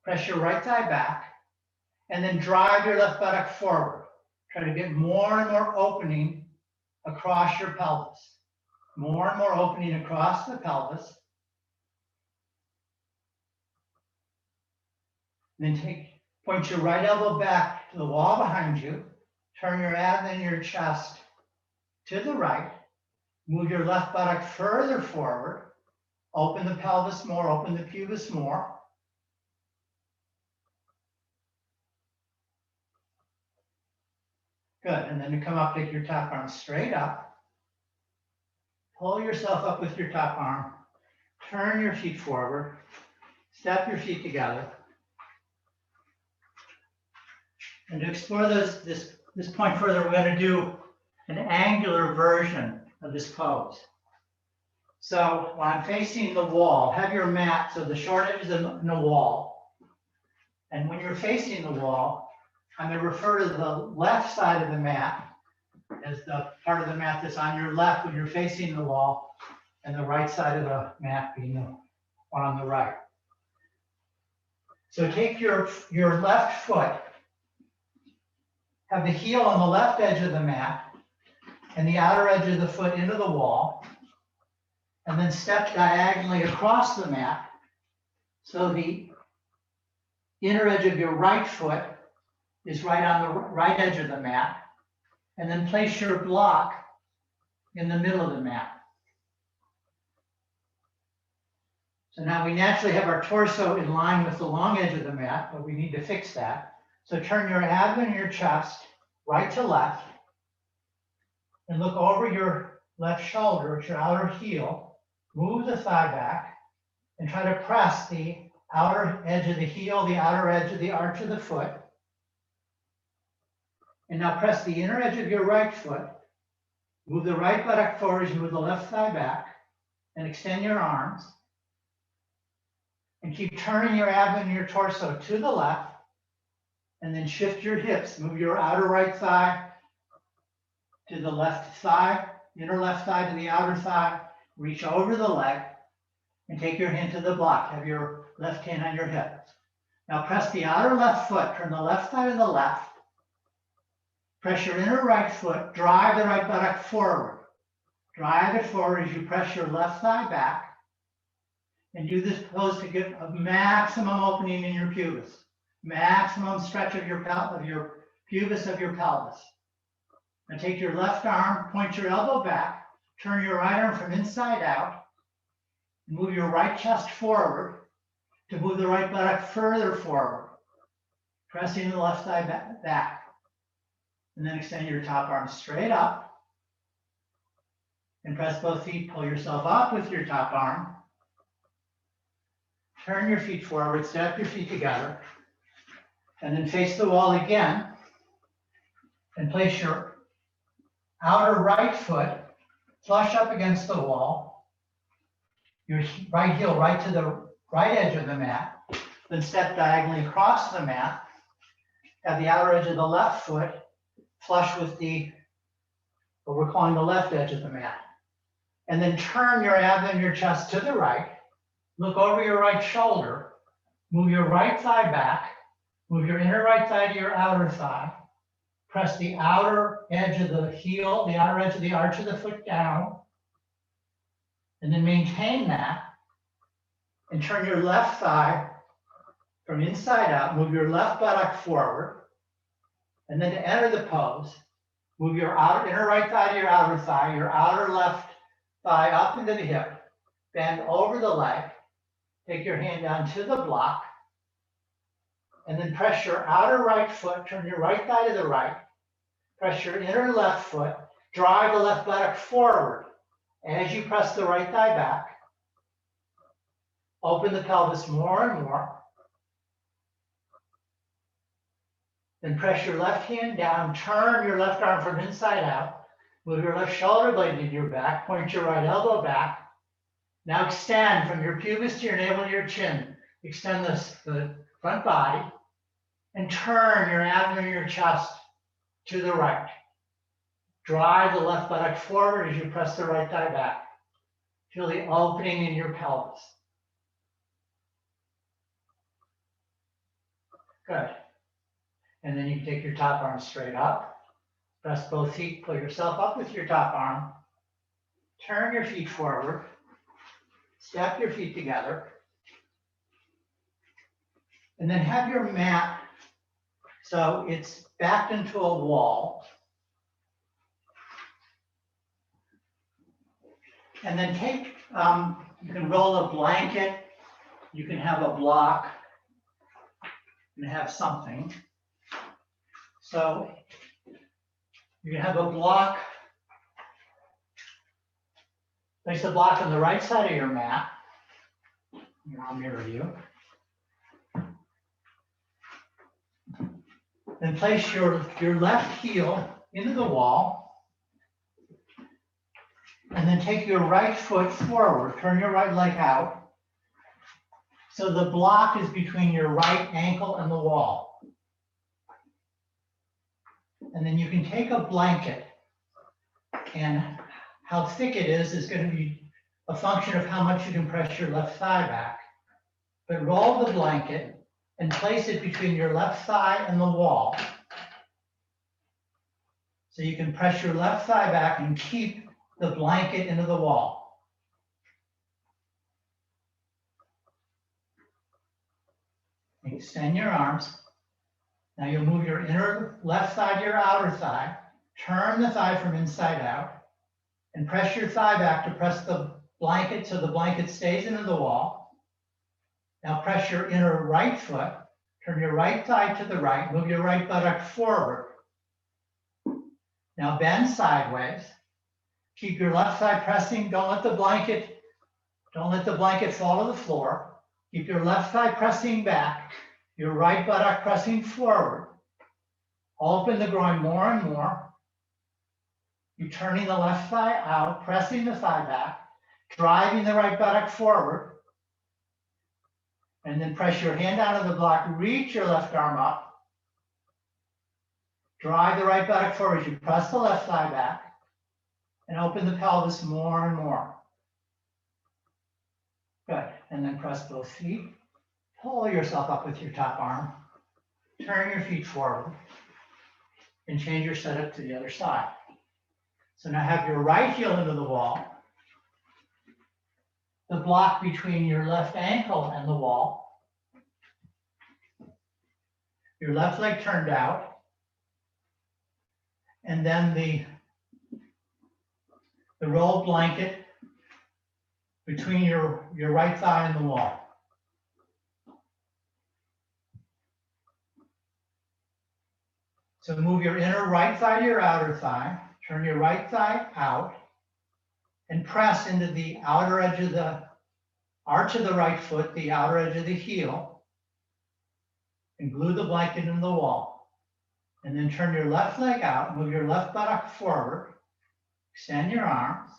press your right thigh back, and then drive your left buttock forward. Try to get more and more opening across your pelvis. More and more opening across the pelvis. And then point your right elbow back to the wall behind you. Turn your abdomen and your chest to the right. Move your left buttock further forward. Open the pelvis more, open the pubis more. Good, and then to come up, take your top arm straight up. Pull yourself up with your top arm. Turn your feet forward. Step your feet together. And to explore this point further, we're going to do an angular version of this pose. So when I'm facing the wall, have your mat, so the short edge is in the wall. And when you're facing the wall, I'm going to refer to the left side of the mat as the part of the mat that's on your left when you're facing the wall, and the right side of the mat being the one on the right. So take your left foot, have the heel on the left edge of the mat and the outer edge of the foot into the wall, and then step diagonally across the mat so the inner edge of your right foot is right on the right edge of the mat. And then place your block in the middle of the mat. So now we naturally have our torso in line with the long edge of the mat, but we need to fix that. So turn your abdomen and your chest right to left and look over your left shoulder at your outer heel. Move the thigh back and try to press the outer edge of the heel, the outer edge of the arch of the foot. And now press the inner edge of your right foot. Move the right buttock forward as you move the left thigh back and extend your arms. And keep turning your abdomen and your torso to the left. And then shift your hips. Move your outer right thigh to the left thigh, inner left thigh to the outer thigh. Reach over the leg and take your hand to the block. Have your left hand on your hip. Now press the outer left foot. Turn the left thigh to the left. Press your inner right foot, drive the right buttock forward. Drive it forward as you press your left thigh back. And do this pose to get a maximum opening in your pubis. Maximum stretch of your pubis of your pelvis. Now take your left arm, point your elbow back, turn your right arm from inside out, and move your right chest forward to move the right buttock further forward, pressing the left thigh back. And then extend your top arm straight up and press both feet. Pull yourself up with your top arm. Turn your feet forward, step your feet together, and then face the wall again and place your outer right foot flush up against the wall, your right heel right to the right edge of the mat, then step diagonally across the mat, have the outer edge of the left foot flush with what we're calling the left edge of the mat. And then turn your abdomen and your chest to the right. Look over your right shoulder. Move your right thigh back. Move your inner right thigh to your outer thigh. Press the outer edge of the heel, the outer edge of the arch of the foot down. And then maintain that. And turn your left thigh from inside out. Move your left buttock forward. And then to enter the pose, move your inner right thigh to your outer left thigh up into the hip, bend over the leg, take your hand down to the block, and then press your outer right foot, turn your right thigh to the right, press your inner left foot, drive the left buttock forward. As you press the right thigh back, open the pelvis more and more. Then press your left hand down, turn your left arm from inside out, move your left shoulder blade into your back, point your right elbow back. Now extend from your pubis to your navel to your chin. Extend the front body and turn your abdomen and your chest to the right. Drive the left buttock forward as you press the right thigh back. Feel the opening in your pelvis. Good. And then you can take your top arm straight up. Press both feet, pull yourself up with your top arm. Turn your feet forward. Step your feet together. And then have your mat so it's backed into a wall. And then take, you can roll a blanket, you can have a block, you can have something. So you can have a block, place the block on the right side of your mat. Here, I'll mirror you. Then place your left heel into the wall. And then take your right foot forward, turn your right leg out. So the block is between your right ankle and the wall. And then you can take a blanket, and how thick it is going to be a function of how much you can press your left thigh back. But roll the blanket and place it between your left thigh and the wall. So you can press your left thigh back and keep the blanket into the wall. And Extend your arms. Now you'll move your inner left thigh to your outer thigh. Turn the thigh from inside out and press your thigh back to press the blanket so the blanket stays into the wall. Now press your inner right foot. Turn your right thigh to the right. Move your right buttock forward. Now bend sideways. Keep your left thigh pressing. Don't let the blanket fall to the floor. Keep your left thigh pressing back. Your right buttock pressing forward. Open the groin more and more. You're turning the left thigh out, pressing the thigh back, driving the right buttock forward. And then press your hand out of the block, reach your left arm up. Drive the right buttock forward as you press the left thigh back and open the pelvis more and more. Good. And then press both feet. Pull yourself up with your top arm. Turn your feet forward and change your setup to the other side. So now have your right heel into the wall. The block between your left ankle and the wall. Your left leg turned out. And then the rolled blanket between your right thigh and the wall. So move your inner right thigh to your outer thigh, turn your right thigh out, and press into the outer edge of the arch of the right foot, the outer edge of the heel, and glue the blanket into the wall. And then turn your left leg out, move your left buttock forward, extend your arms.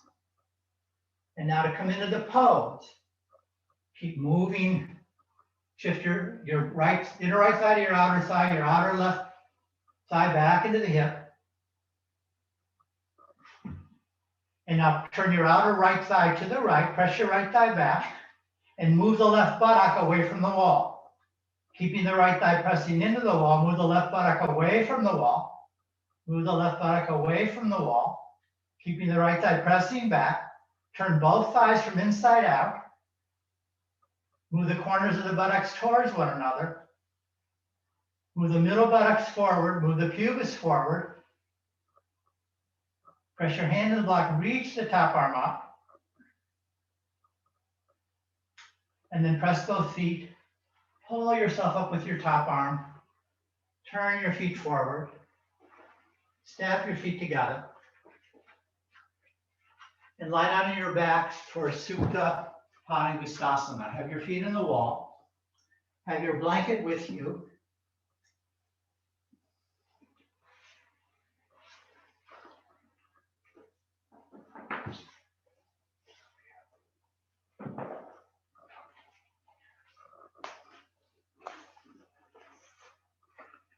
And now to come into the pose, keep moving, shift your inner right thigh to your outer left thigh back into the hip. And now turn your outer right thigh to the right, press your right thigh back, and move the left buttock away from the wall. Keeping the right thigh pressing into the wall, move the left buttock away from the wall. Move the left buttock away from the wall. Keeping the right thigh pressing back. Turn both thighs from inside out. Move the corners of the buttocks towards one another. Move the middle buttocks forward. Move the pubis forward. Press your hand in the block. Reach the top arm up. And then press both feet. Pull yourself up with your top arm. Turn your feet forward. Step your feet together. And lie down on your back for Supta Padangusthasana. Have your feet in the wall. Have your blanket with you.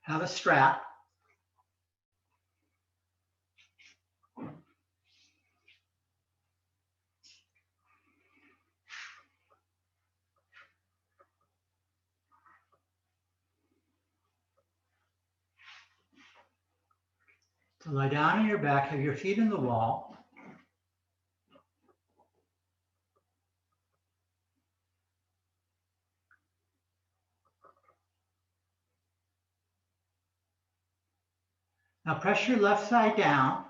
Have a strap. So lie down on your back, have your feet in the wall. Now press your left thigh down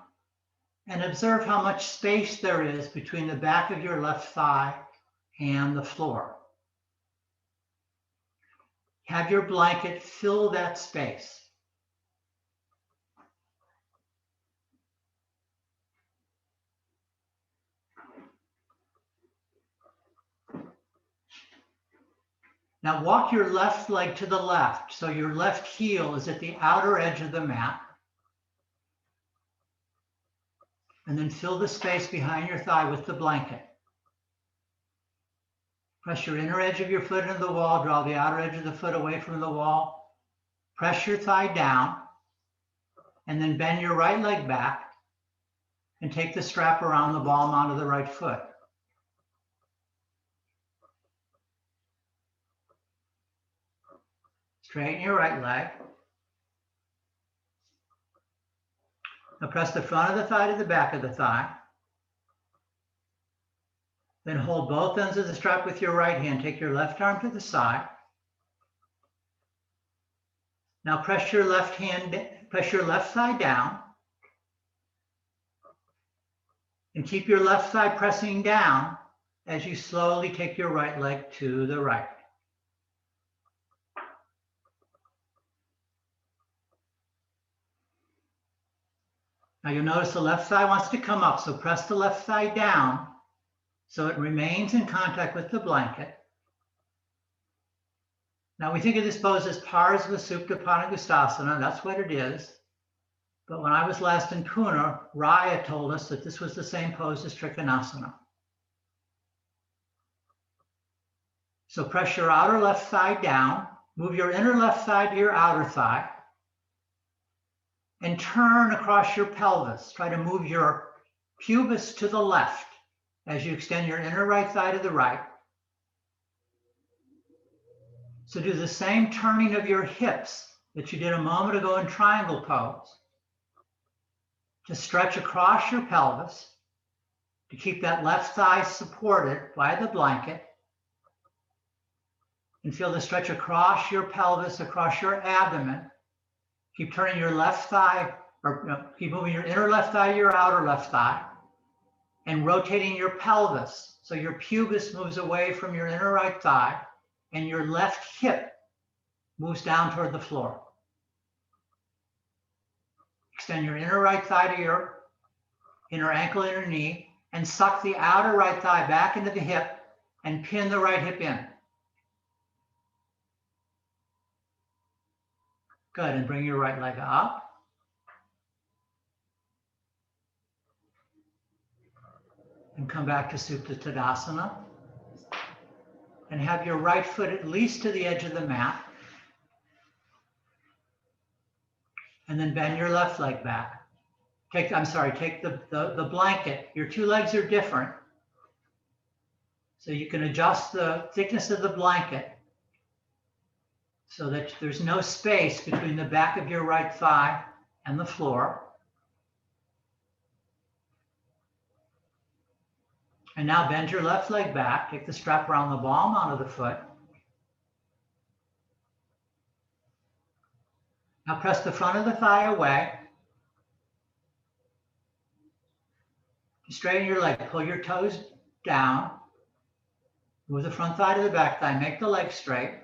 and observe how much space there is between the back of your left thigh and the floor. Have your blanket fill that space. Now walk your left leg to the left, so your left heel is at the outer edge of the mat. And then fill the space behind your thigh with the blanket. Press your inner edge of your foot into the wall, draw the outer edge of the foot away from the wall. Press your thigh down, and then bend your right leg back and take the strap around the ball mount of the right foot. Straighten your right leg. Now press the front of the thigh to the back of the thigh. Then hold both ends of the strap with your right hand. Take your left arm to the side. Now press your left thigh down. And keep your left thigh pressing down as you slowly take your right leg to the right. Now you'll notice the left thigh wants to come up, so press the left thigh down so it remains in contact with the blanket. Now we think of this pose as Parsva Panagustasana, that's what it is. But when I was last in Pune, Raya told us that this was the same pose as Trikonasana. So press your outer left thigh down, move your inner left thigh to your outer thigh, and turn across your pelvis. Try to move your pubis to the left as you extend your inner right thigh to the right. So do the same turning of your hips that you did a moment ago in triangle pose. To stretch across your pelvis, to keep that left thigh supported by the blanket, and feel the stretch across your pelvis, across your abdomen. Keep turning your left thigh, keep moving your inner left thigh to your outer left thigh, and rotating your pelvis so your pubis moves away from your inner right thigh, and your left hip moves down toward the floor. Extend your inner right thigh to your inner ankle, inner knee, and suck the outer right thigh back into the hip and pin the right hip in. Good, and bring your right leg up. And come back to Supta Tadasana. And have your right foot at least to the edge of the mat. And then bend your left leg back. Take the blanket. Your two legs are different. So you can adjust the thickness of the blanket so that there's no space between the back of your right thigh and the floor. And now bend your left leg back. Take the strap around the palm of the foot. Now press the front of the thigh away. Straighten your leg. Pull your toes down. Move the front thigh to the back thigh. Make the leg straight.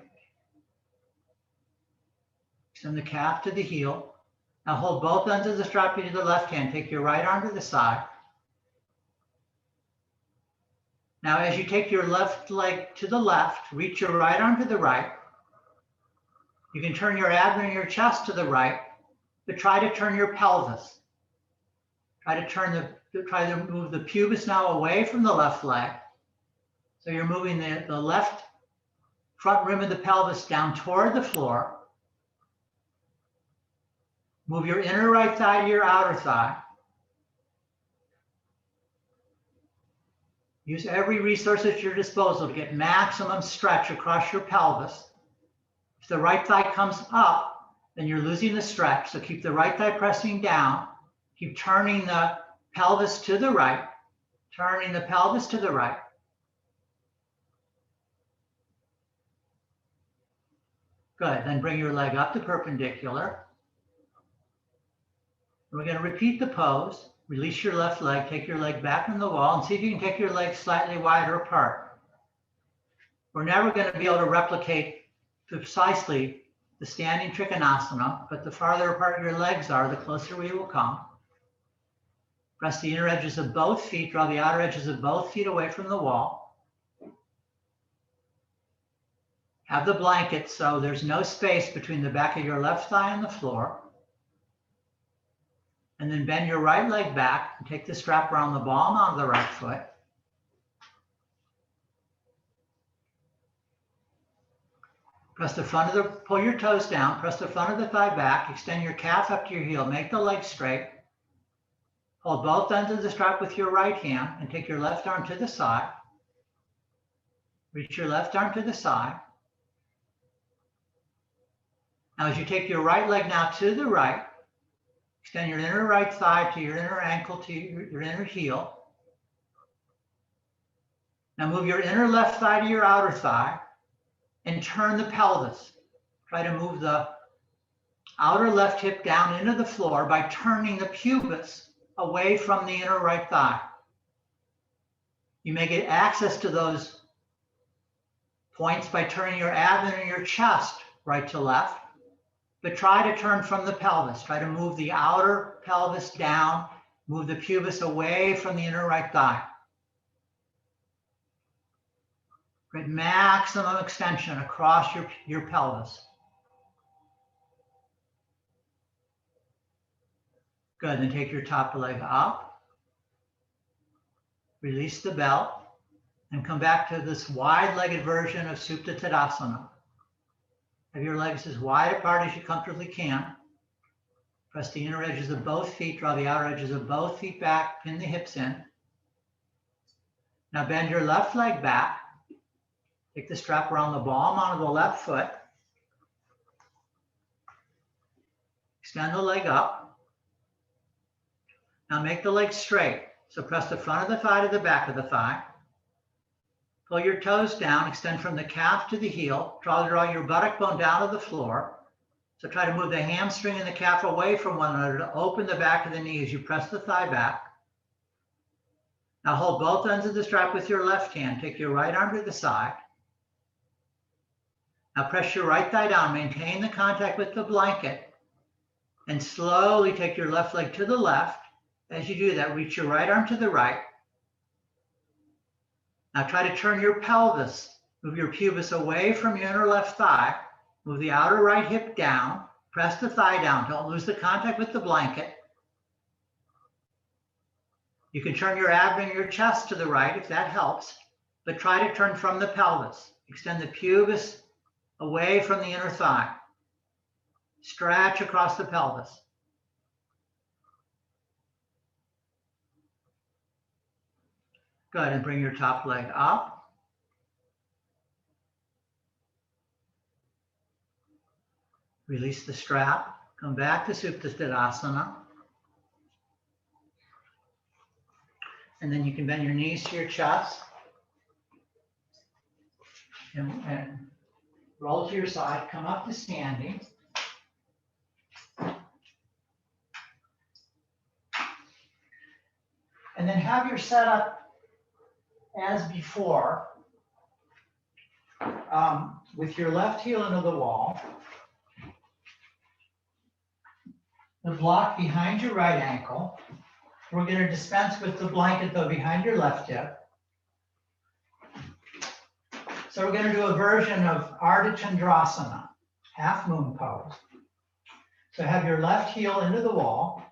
Extend the calf to the heel. Now hold both ends of the strap to the left hand. Take your right arm to the side. Now as you take your left leg to the left, reach your right arm to the right. You can turn your abdomen and your chest to the right, but try to turn your pelvis. Try to move the pubis now away from the left leg. So you're moving the left front rim of the pelvis down toward the floor. Move your inner right thigh to your outer thigh. Use every resource at your disposal to get maximum stretch across your pelvis. If the right thigh comes up, then you're losing the stretch. So keep the right thigh pressing down. Keep turning the pelvis to the right, turning the pelvis to the right. Good, then bring your leg up to perpendicular. We're going to repeat the pose. Release your left leg, take your leg back from the wall, and see if you can take your legs slightly wider apart. We're never going to be able to replicate precisely the standing Trikonasana, but the farther apart your legs are, the closer we will come. Press the inner edges of both feet, draw the outer edges of both feet away from the wall. Have the blanket so there's no space between the back of your left thigh and the floor. And then bend your right leg back and take the strap around the palm of the right foot. Press the front of the, pull your toes down, press the front of the thigh back, extend your calf up to your heel, make the leg straight. Hold both ends of the strap with your right hand and take your left arm to the side. Reach your left arm to the side. Now as you take your right leg now to the right, extend your inner right thigh to your inner ankle to your inner heel. Now move your inner left thigh to your outer thigh and turn the pelvis. Try to move the outer left hip down into the floor by turning the pubis away from the inner right thigh. You may get access to those points by turning your abdomen and your chest right to left, but try to turn from the pelvis. Try to move the outer pelvis down, move the pubis away from the inner right thigh. Get maximum extension across your pelvis. Good, then take your top leg up, release the belt, and come back to this wide-legged version of Supta Tadasana. Have your legs as wide apart as you comfortably can. Press the inner edges of both feet, draw the outer edges of both feet back, pin the hips in. Now bend your left leg back. Take the strap around the ball onto the left foot. Extend the leg up. Now make the leg straight. So press the front of the thigh to the back of the thigh. Pull your toes down, extend from the calf to the heel. Draw your buttock bone down to the floor. So try to move the hamstring and the calf away from one another to open the back of the knee as you press the thigh back. Now hold both ends of the strap with your left hand. Take your right arm to the side. Now press your right thigh down, maintain the contact with the blanket, and slowly take your left leg to the left. As you do that, reach your right arm to the right. Now try to turn your pelvis, move your pubis away from your inner left thigh, move the outer right hip down, press the thigh down, don't lose the contact with the blanket. You can turn your abdomen and your chest to the right if that helps, but try to turn from the pelvis. Extend the pubis away from the inner thigh. Stretch across the pelvis. Good, and bring your top leg up. Release the strap. Come back to Supta Tadasana. And then you can bend your knees to your chest. And roll to your side, come up to standing. And then have your setup as before, with your left heel into the wall, the block behind your right ankle. We're going to dispense with the blanket though behind your left hip. So we're going to do a version of Ardha Chandrasana, half moon pose. So have your left heel into the wall,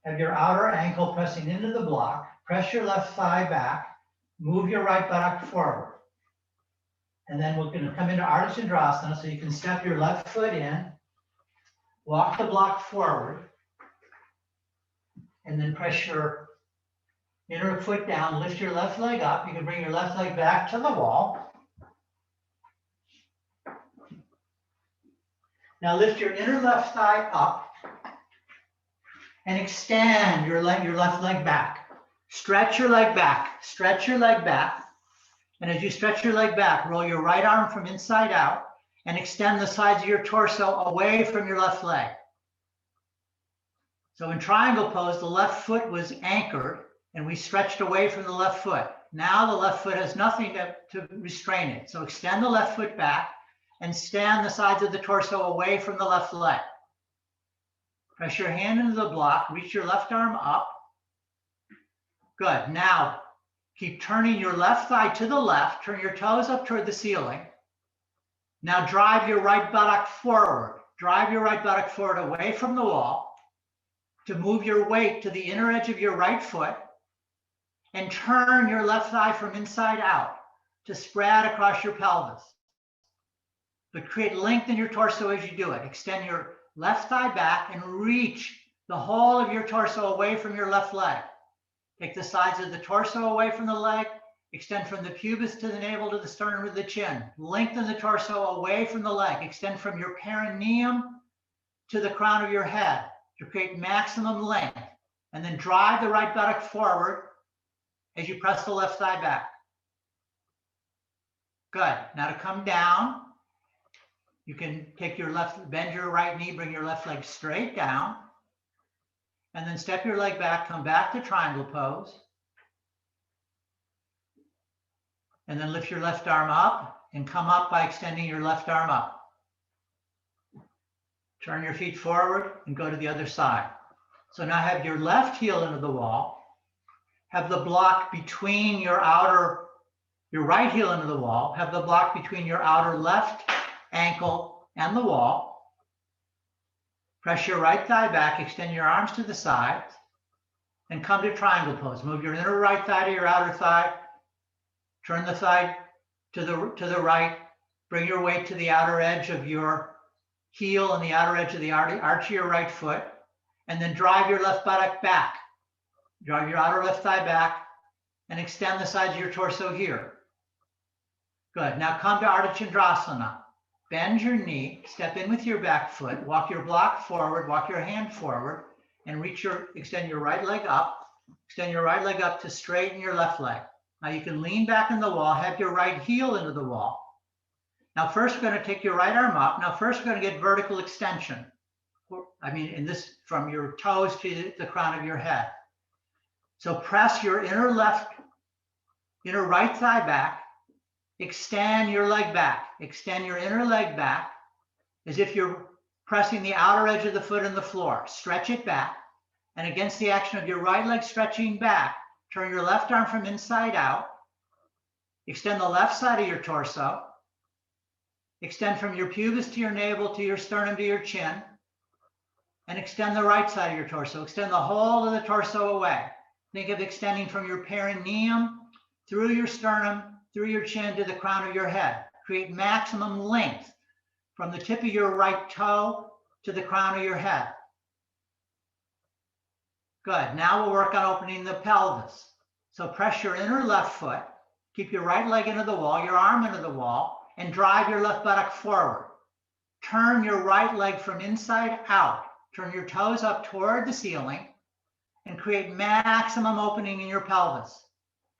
have your outer ankle pressing into the block, press your left thigh back, move your right buttock forward. And then we're going to come into Ardha Chandrasana, so you can step your left foot in, walk the block forward, and then press your inner foot down, lift your left leg up. You can bring your left leg back to the wall. Now lift your inner left thigh up and extend your left leg back. Stretch your leg back, stretch your leg back. And as you stretch your leg back, roll your right arm from inside out and extend the sides of your torso away from your left leg. So in triangle pose, the left foot was anchored and we stretched away from the left foot. Now the left foot has nothing to restrain it. So extend the left foot back and stand the sides of the torso away from the left leg. Press your hand into the block, reach your left arm up. Good. Now keep turning your left thigh to the left, turn your toes up toward the ceiling. Now drive your right buttock forward. Drive your right buttock forward away from the wall to move your weight to the inner edge of your right foot and turn your left thigh from inside out to spread across your pelvis. But create length in your torso as you do it. Extend your left thigh back and reach the whole of your torso away from your left leg. Take the sides of the torso away from the leg, extend from the pubis to the navel to the sternum of the chin. Lengthen the torso away from the leg. Extend from your perineum to the crown of your head to create maximum length. And then drive the right buttock forward as you press the left thigh back. Good. Now to come down, You can take your bend your right knee, bring your left leg straight down, and then step your leg back, come back to triangle pose. And then lift your left arm up and come up by extending your left arm up. Turn your feet forward and go to the other side. So now have your left heel into the wall. Have the block between your right heel into the wall. Have the block between your outer left ankle and the wall. Press your right thigh back, extend your arms to the sides, and come to triangle pose. Move your inner right thigh to your outer thigh. Turn the thigh to the right. Bring your weight to the outer edge of your heel and the outer edge of the arch of your right foot. And then drive your left buttock back. Drive your outer left thigh back and extend the sides of your torso here. Good. Now come to Ardha Chandrasana. Bend your knee, step in with your back foot, walk your block forward, walk your hand forward, and extend your right leg up. Extend your right leg up to straighten your left leg. Now you can lean back in the wall, have your right heel into the wall. Now first we're going to take your right arm up. Now first we're going to get vertical extension. From your toes to the crown of your head. So press your inner right thigh back, extend your leg back, extend your inner leg back as if you're pressing the outer edge of the foot in the floor. Stretch it back, and against the action of your right leg stretching back, turn your left arm from inside out, extend the left side of your torso, extend from your pubis to your navel to your sternum to your chin, and extend the right side of your torso. Extend the whole of the torso away. Think of extending from your perineum through your sternum, through your chin to the crown of your head. Create maximum length from the tip of your right toe to the crown of your head. Good. Now we'll work on opening the pelvis. So press your inner left foot, keep your right leg into the wall, your arm into the wall, and drive your left buttock forward. Turn your right leg from inside out. Turn your toes up toward the ceiling and create maximum opening in your pelvis.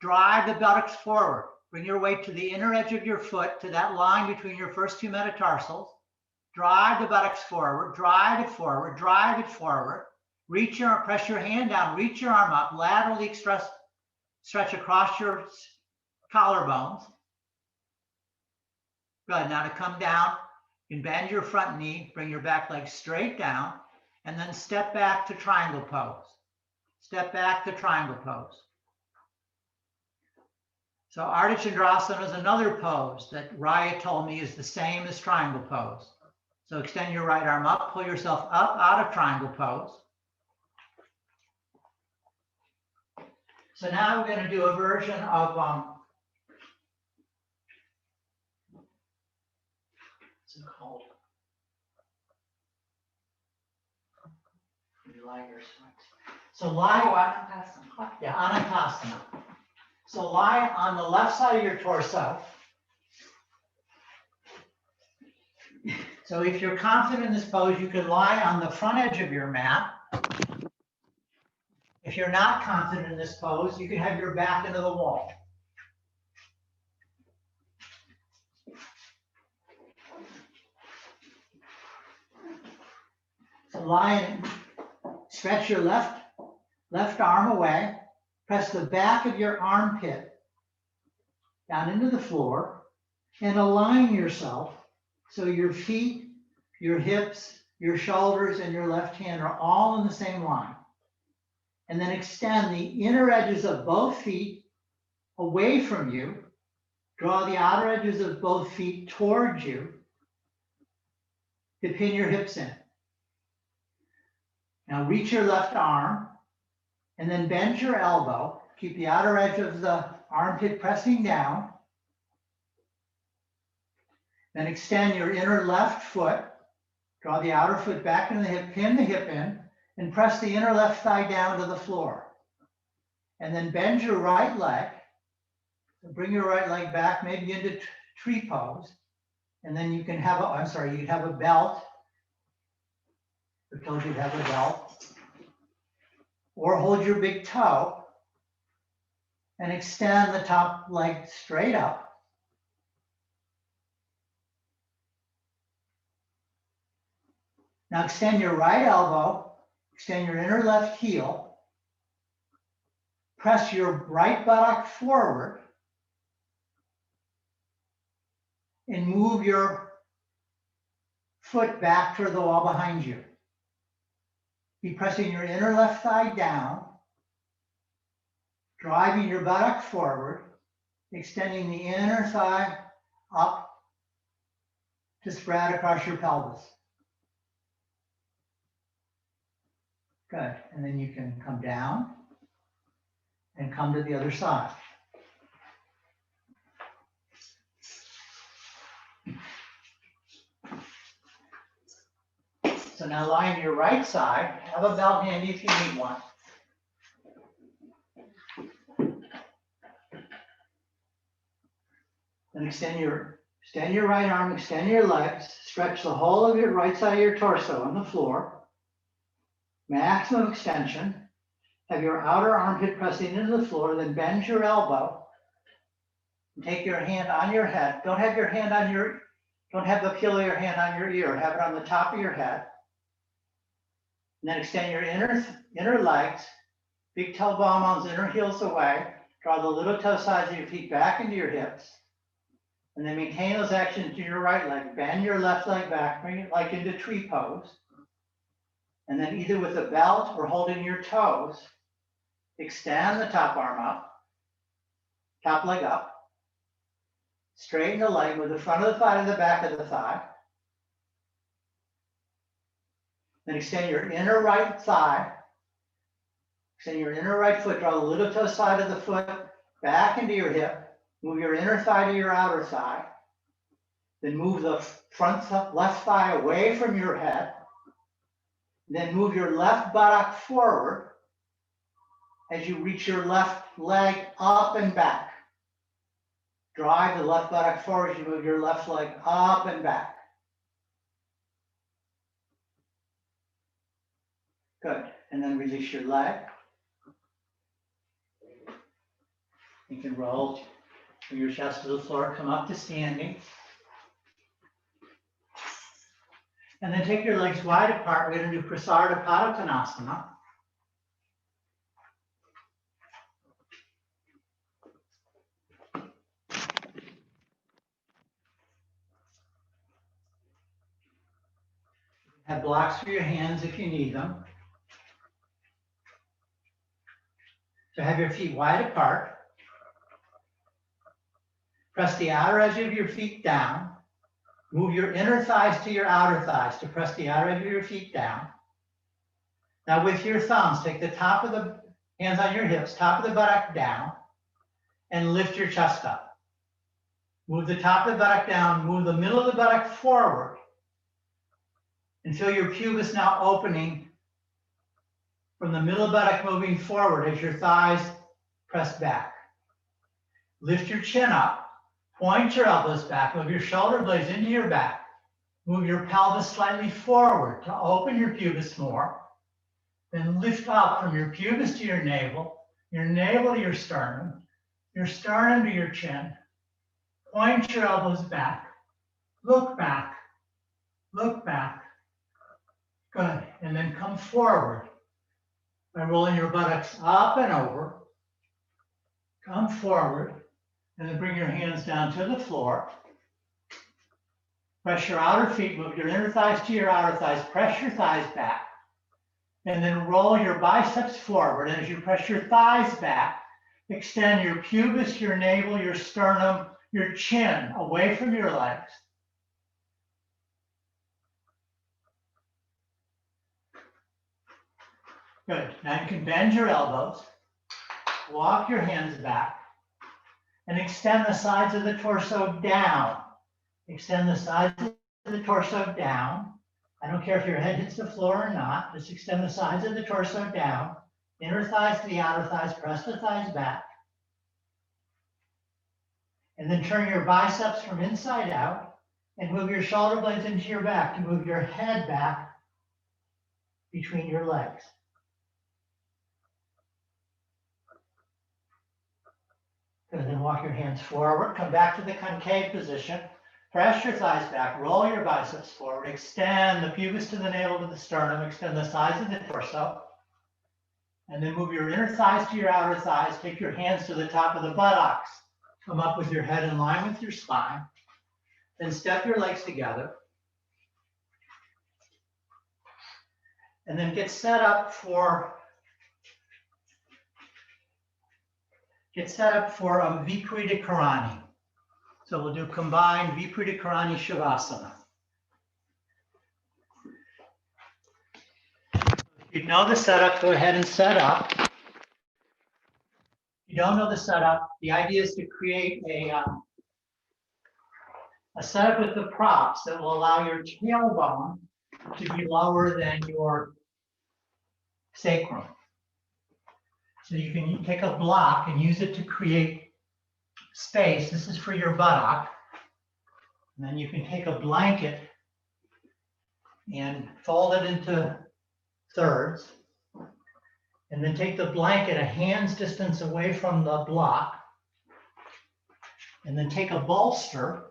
Drive the buttocks forward. Bring your weight to the inner edge of your foot, to that line between your first two metatarsals. Drive the buttocks forward, drive it forward, drive it forward. Press your hand down, reach your arm up, laterally stretch across your collarbones. Good. Now to come down, you can bend your front knee, bring your back leg straight down, and then step back to triangle pose. Step back to triangle pose. So Ardha Chandrasana is another pose that Raya told me is the same as triangle pose. So extend your right arm up, pull yourself up out of triangle pose. So now we're going to do a version of what's it called? So lie Anantasana. So lie on the left side of your torso. So if you're confident in this pose, you can lie on the front edge of your mat. If you're not confident in this pose, you can have your back into the wall. So lie, stretch your left arm away, press the back of your armpit down into the floor, and align yourself so your feet, your hips, your shoulders, and your left hand are all in the same line. And then extend the inner edges of both feet away from you. Draw the outer edges of both feet towards you to pin your hips in. Now reach your left arm and then bend your elbow. Keep the outer edge of the armpit pressing down. Then extend your inner left foot. Draw the outer foot back into the hip, pin the hip in, and press the inner left thigh down to the floor. And then bend your right leg. So bring your right leg back, maybe into tree pose. And then you can have you'd have a belt. I told you to have a belt. Or hold your big toe and extend the top leg straight up. Now extend your right elbow, extend your inner left heel, press your right buttock forward, and move your foot back toward the wall behind you. Keep pressing your inner left thigh down, driving your buttock forward, extending the inner thigh up to spread across your pelvis. Good. And then you can come down and come to the other side. So now lie on your right side. Have a belt handy if you need one. Then extend your right arm, extend your legs, stretch the whole of your right side of your torso on the floor. Maximum extension. Have your outer armpit pressing into the floor, then bend your elbow. And take your hand on your head. Don't have the heel of your hand on your ear. Have it on the top of your head. And then extend your inner legs. Big toe ball mounds, inner heels away. Draw the little toe sides of your feet back into your hips. And then maintain those actions to your right leg. Bend your left leg back, bring it like into tree pose. And then either with a belt or holding your toes, extend the top arm up, top leg up. Straighten the leg with the front of the thigh to the back of the thigh. Then extend your inner right thigh. Extend your inner right foot. Draw the little toe side of the foot back into your hip. Move your inner thigh to your outer thigh. Then move the left thigh away from your head. Then move your left buttock forward as you reach your left leg up and back. Drive the left buttock forward as you move your left leg up and back. Good. And then release your leg. You can roll from your chest to the floor, come up to standing. And then take your legs wide apart. We're going to do Trikonasana. Have blocks for your hands if you need them. So have your feet wide apart. Press the outer edge of your feet down. Move your inner thighs to your outer thighs to press the outer edge of your feet down. Now with your thumbs, take the top of the hands on your hips, top of the buttock down, and lift your chest up. Move the top of the buttock down, move the middle of the buttock forward, and feel your pubis now opening from the middle of the buttock moving forward as your thighs press back. Lift your chin up. Point your elbows back, move your shoulder blades into your back. Move your pelvis slightly forward to open your pubis more. Then lift up from your pubis to your navel to your sternum to your chin. Point your elbows back, look back, look back. Good, and then come forward by rolling your buttocks up and over. Come forward. And then bring your hands down to the floor. Press your outer feet, move your inner thighs to your outer thighs, press your thighs back. And then roll your biceps forward. And as you press your thighs back, extend your pubis, your navel, your sternum, your chin away from your legs. Good. Now you can bend your elbows, walk your hands back, and extend the sides of the torso down. Extend the sides of the torso down. I don't care if your head hits the floor or not. Just extend the sides of the torso down. Inner thighs to the outer thighs. Press the thighs back. And then turn your biceps from inside out and move your shoulder blades into your back to move your head back between your legs. And then walk your hands forward, come back to the concave position. Press your thighs back, roll your biceps forward, extend the pubis to the navel to the sternum, extend the sides of the torso, and then move your inner thighs to your outer thighs. Take your hands to the top of the buttocks. Come up with your head in line with your spine. Then step your legs together. And then get set up for Viparita Karani. So we'll do combined Viparita Karani Shavasana. If you know the setup, go ahead and set up. If you don't know the setup, the idea is to create a setup with the props that will allow your tailbone to be lower than your sacrum. So you can take a block and use it to create space. This is for your buttock. And then you can take a blanket and fold it into thirds. And then take the blanket a hand's distance away from the block. And then take a bolster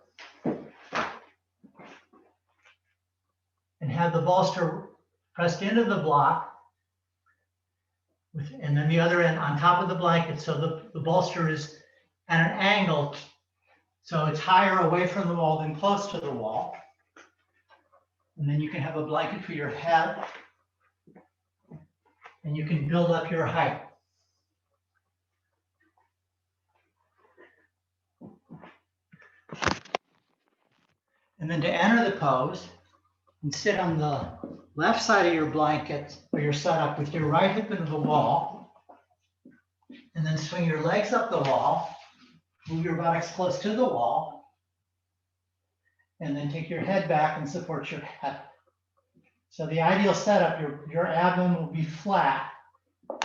and have the bolster pressed into the block, and then the other end on top of the blanket, so the bolster is at an angle, so it's higher away from the wall than close to the wall. And then you can have a blanket for your head, and you can build up your height. And then to enter the pose, and sit on the left side of your blanket where you're set up with your right hip into the wall, and then swing your legs up the wall, move your buttocks close to the wall, and then take your head back and support your head. So the ideal setup, your abdomen will be flat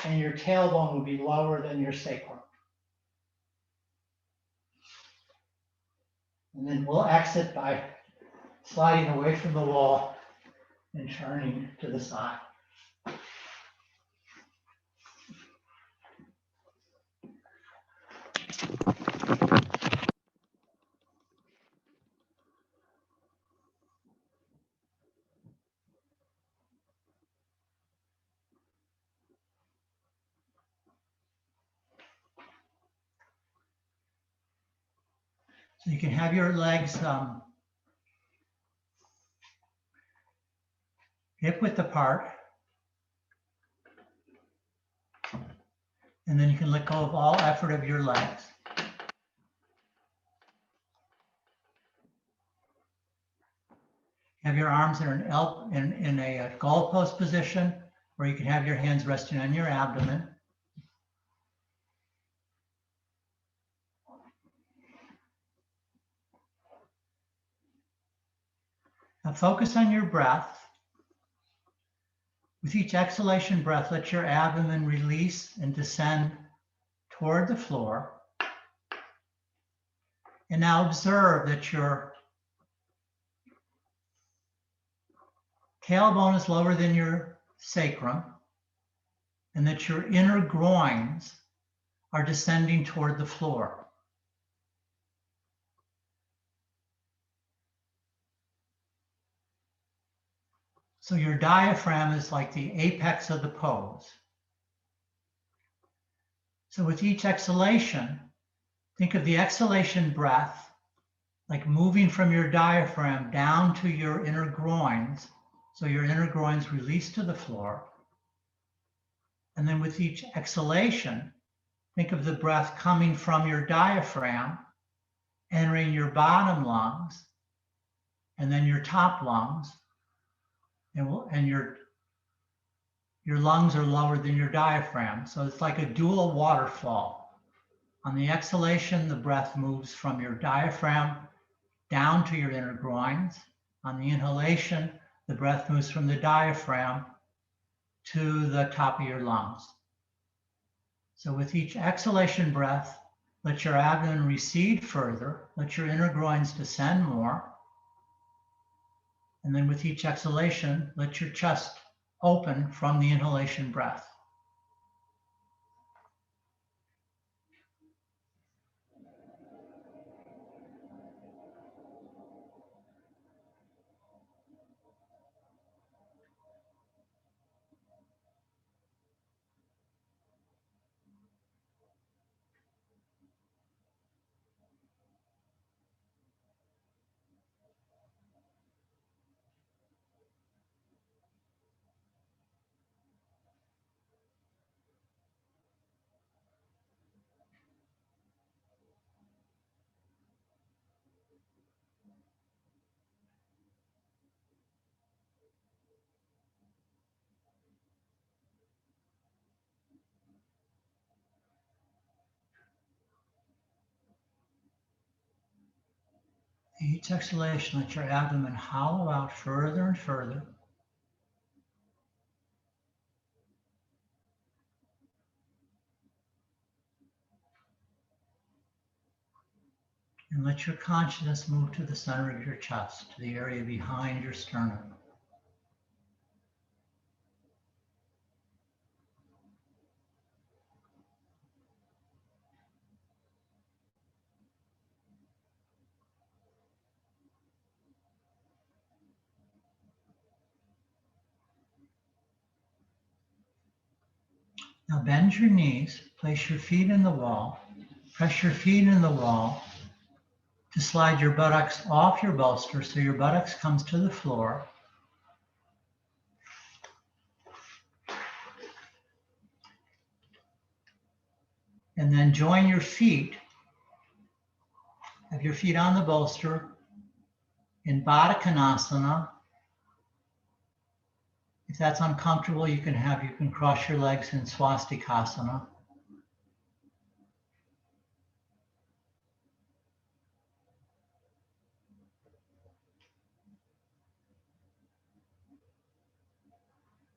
and your tailbone will be lower than your sacrum. And then we'll exit by sliding away from the wall and turning to the side. So you can have your legs hip width apart. And then you can let go of all effort of your legs. Have your arms in a goalpost position, where you can have your hands resting on your abdomen. Now focus on your breath. With each exhalation breath, let your abdomen release and descend toward the floor. And now observe that your tailbone is lower than your sacrum, and that your inner groins are descending toward the floor. So your diaphragm is like the apex of the pose. So with each exhalation, think of the exhalation breath like moving from your diaphragm down to your inner groins. So your inner groins release to the floor. And then with each exhalation, think of the breath coming from your diaphragm, entering your bottom lungs, and then your top lungs. And your lungs are lower than your diaphragm. So it's like a dual waterfall. On the exhalation, the breath moves from your diaphragm down to your inner groins. On the inhalation, the breath moves from the diaphragm to the top of your lungs. So with each exhalation breath, let your abdomen recede further, let your inner groins descend more. And then with each exhalation, let your chest open from the inhalation breath. Each exhalation, let your abdomen hollow out further and further. And let your consciousness move to the center of your chest, to the area behind your sternum. Now bend your knees, place your feet in the wall, press your feet in the wall to slide your buttocks off your bolster so your buttocks comes to the floor. And then join your feet, have your feet on the bolster in Baddha Konasana. If that's uncomfortable, you can cross your legs in Swastikasana.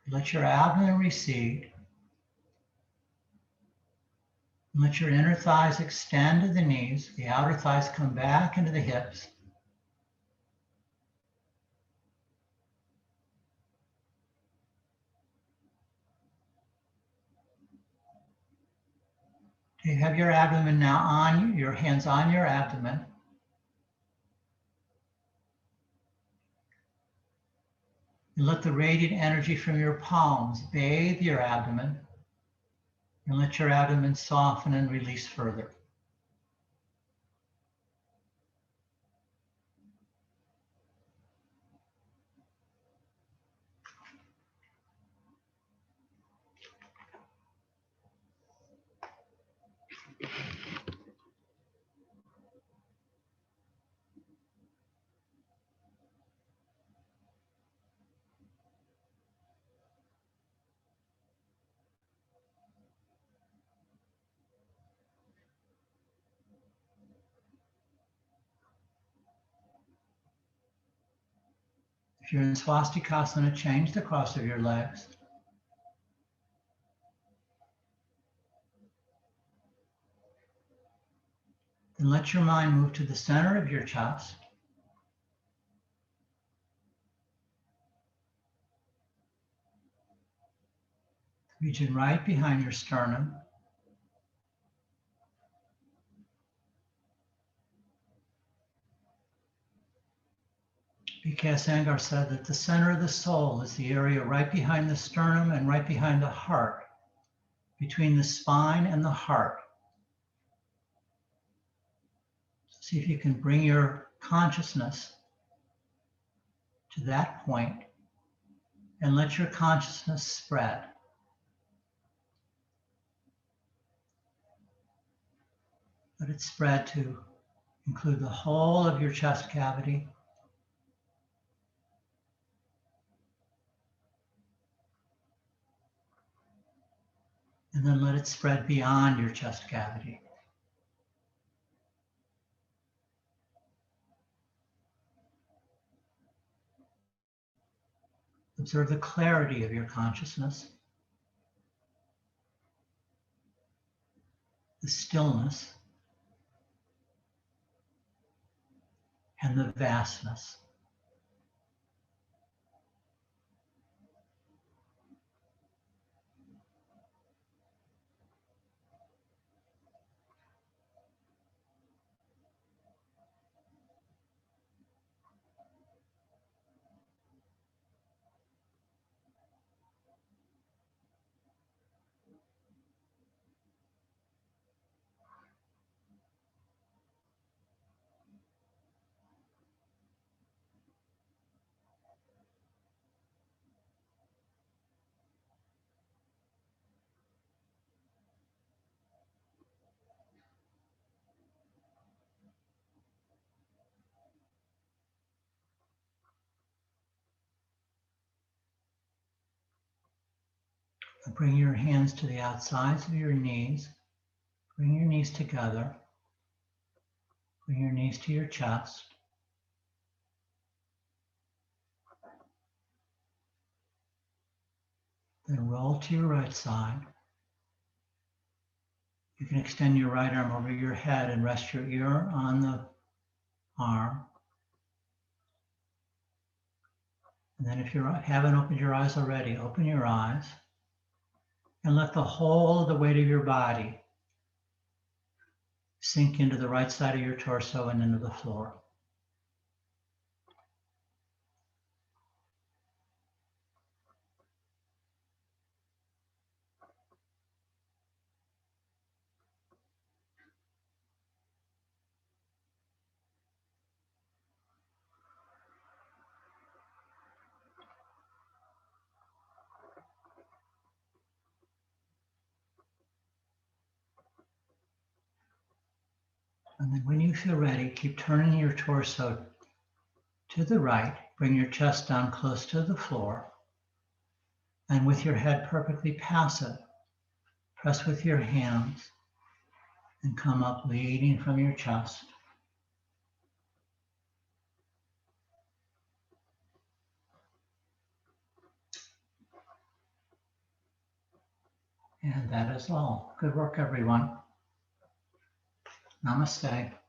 Let your abdomen recede. Let your inner thighs extend to the knees. The outer thighs come back into the hips. You have your abdomen now on, your hands on your abdomen. And let the radiant energy from your palms bathe your abdomen. And let your abdomen soften and release further. If you're in Swastikasana, change the cross of your legs. Then let your mind move to the center of your chest. The region right behind your sternum. Geeta Iyengar said that the center of the soul is the area right behind the sternum and right behind the heart, between the spine and the heart. See if you can bring your consciousness to that point and let your consciousness spread. Let it spread to include the whole of your chest cavity. And then let it spread beyond your chest cavity. Observe the clarity of your consciousness, the stillness, and the vastness. Bring your hands to the outsides of your knees. Bring your knees together. Bring your knees to your chest. Then roll to your right side. You can extend your right arm over your head and rest your ear on the arm. And then if you haven't opened your eyes already, open your eyes and let the whole of the weight of your body sink into the right side of your torso and into the floor. And then when you feel ready, keep turning your torso to the right. Bring your chest down close to the floor. And with your head perfectly passive, press with your hands and come up leading from your chest. And that is all. Good work, everyone. Namaste.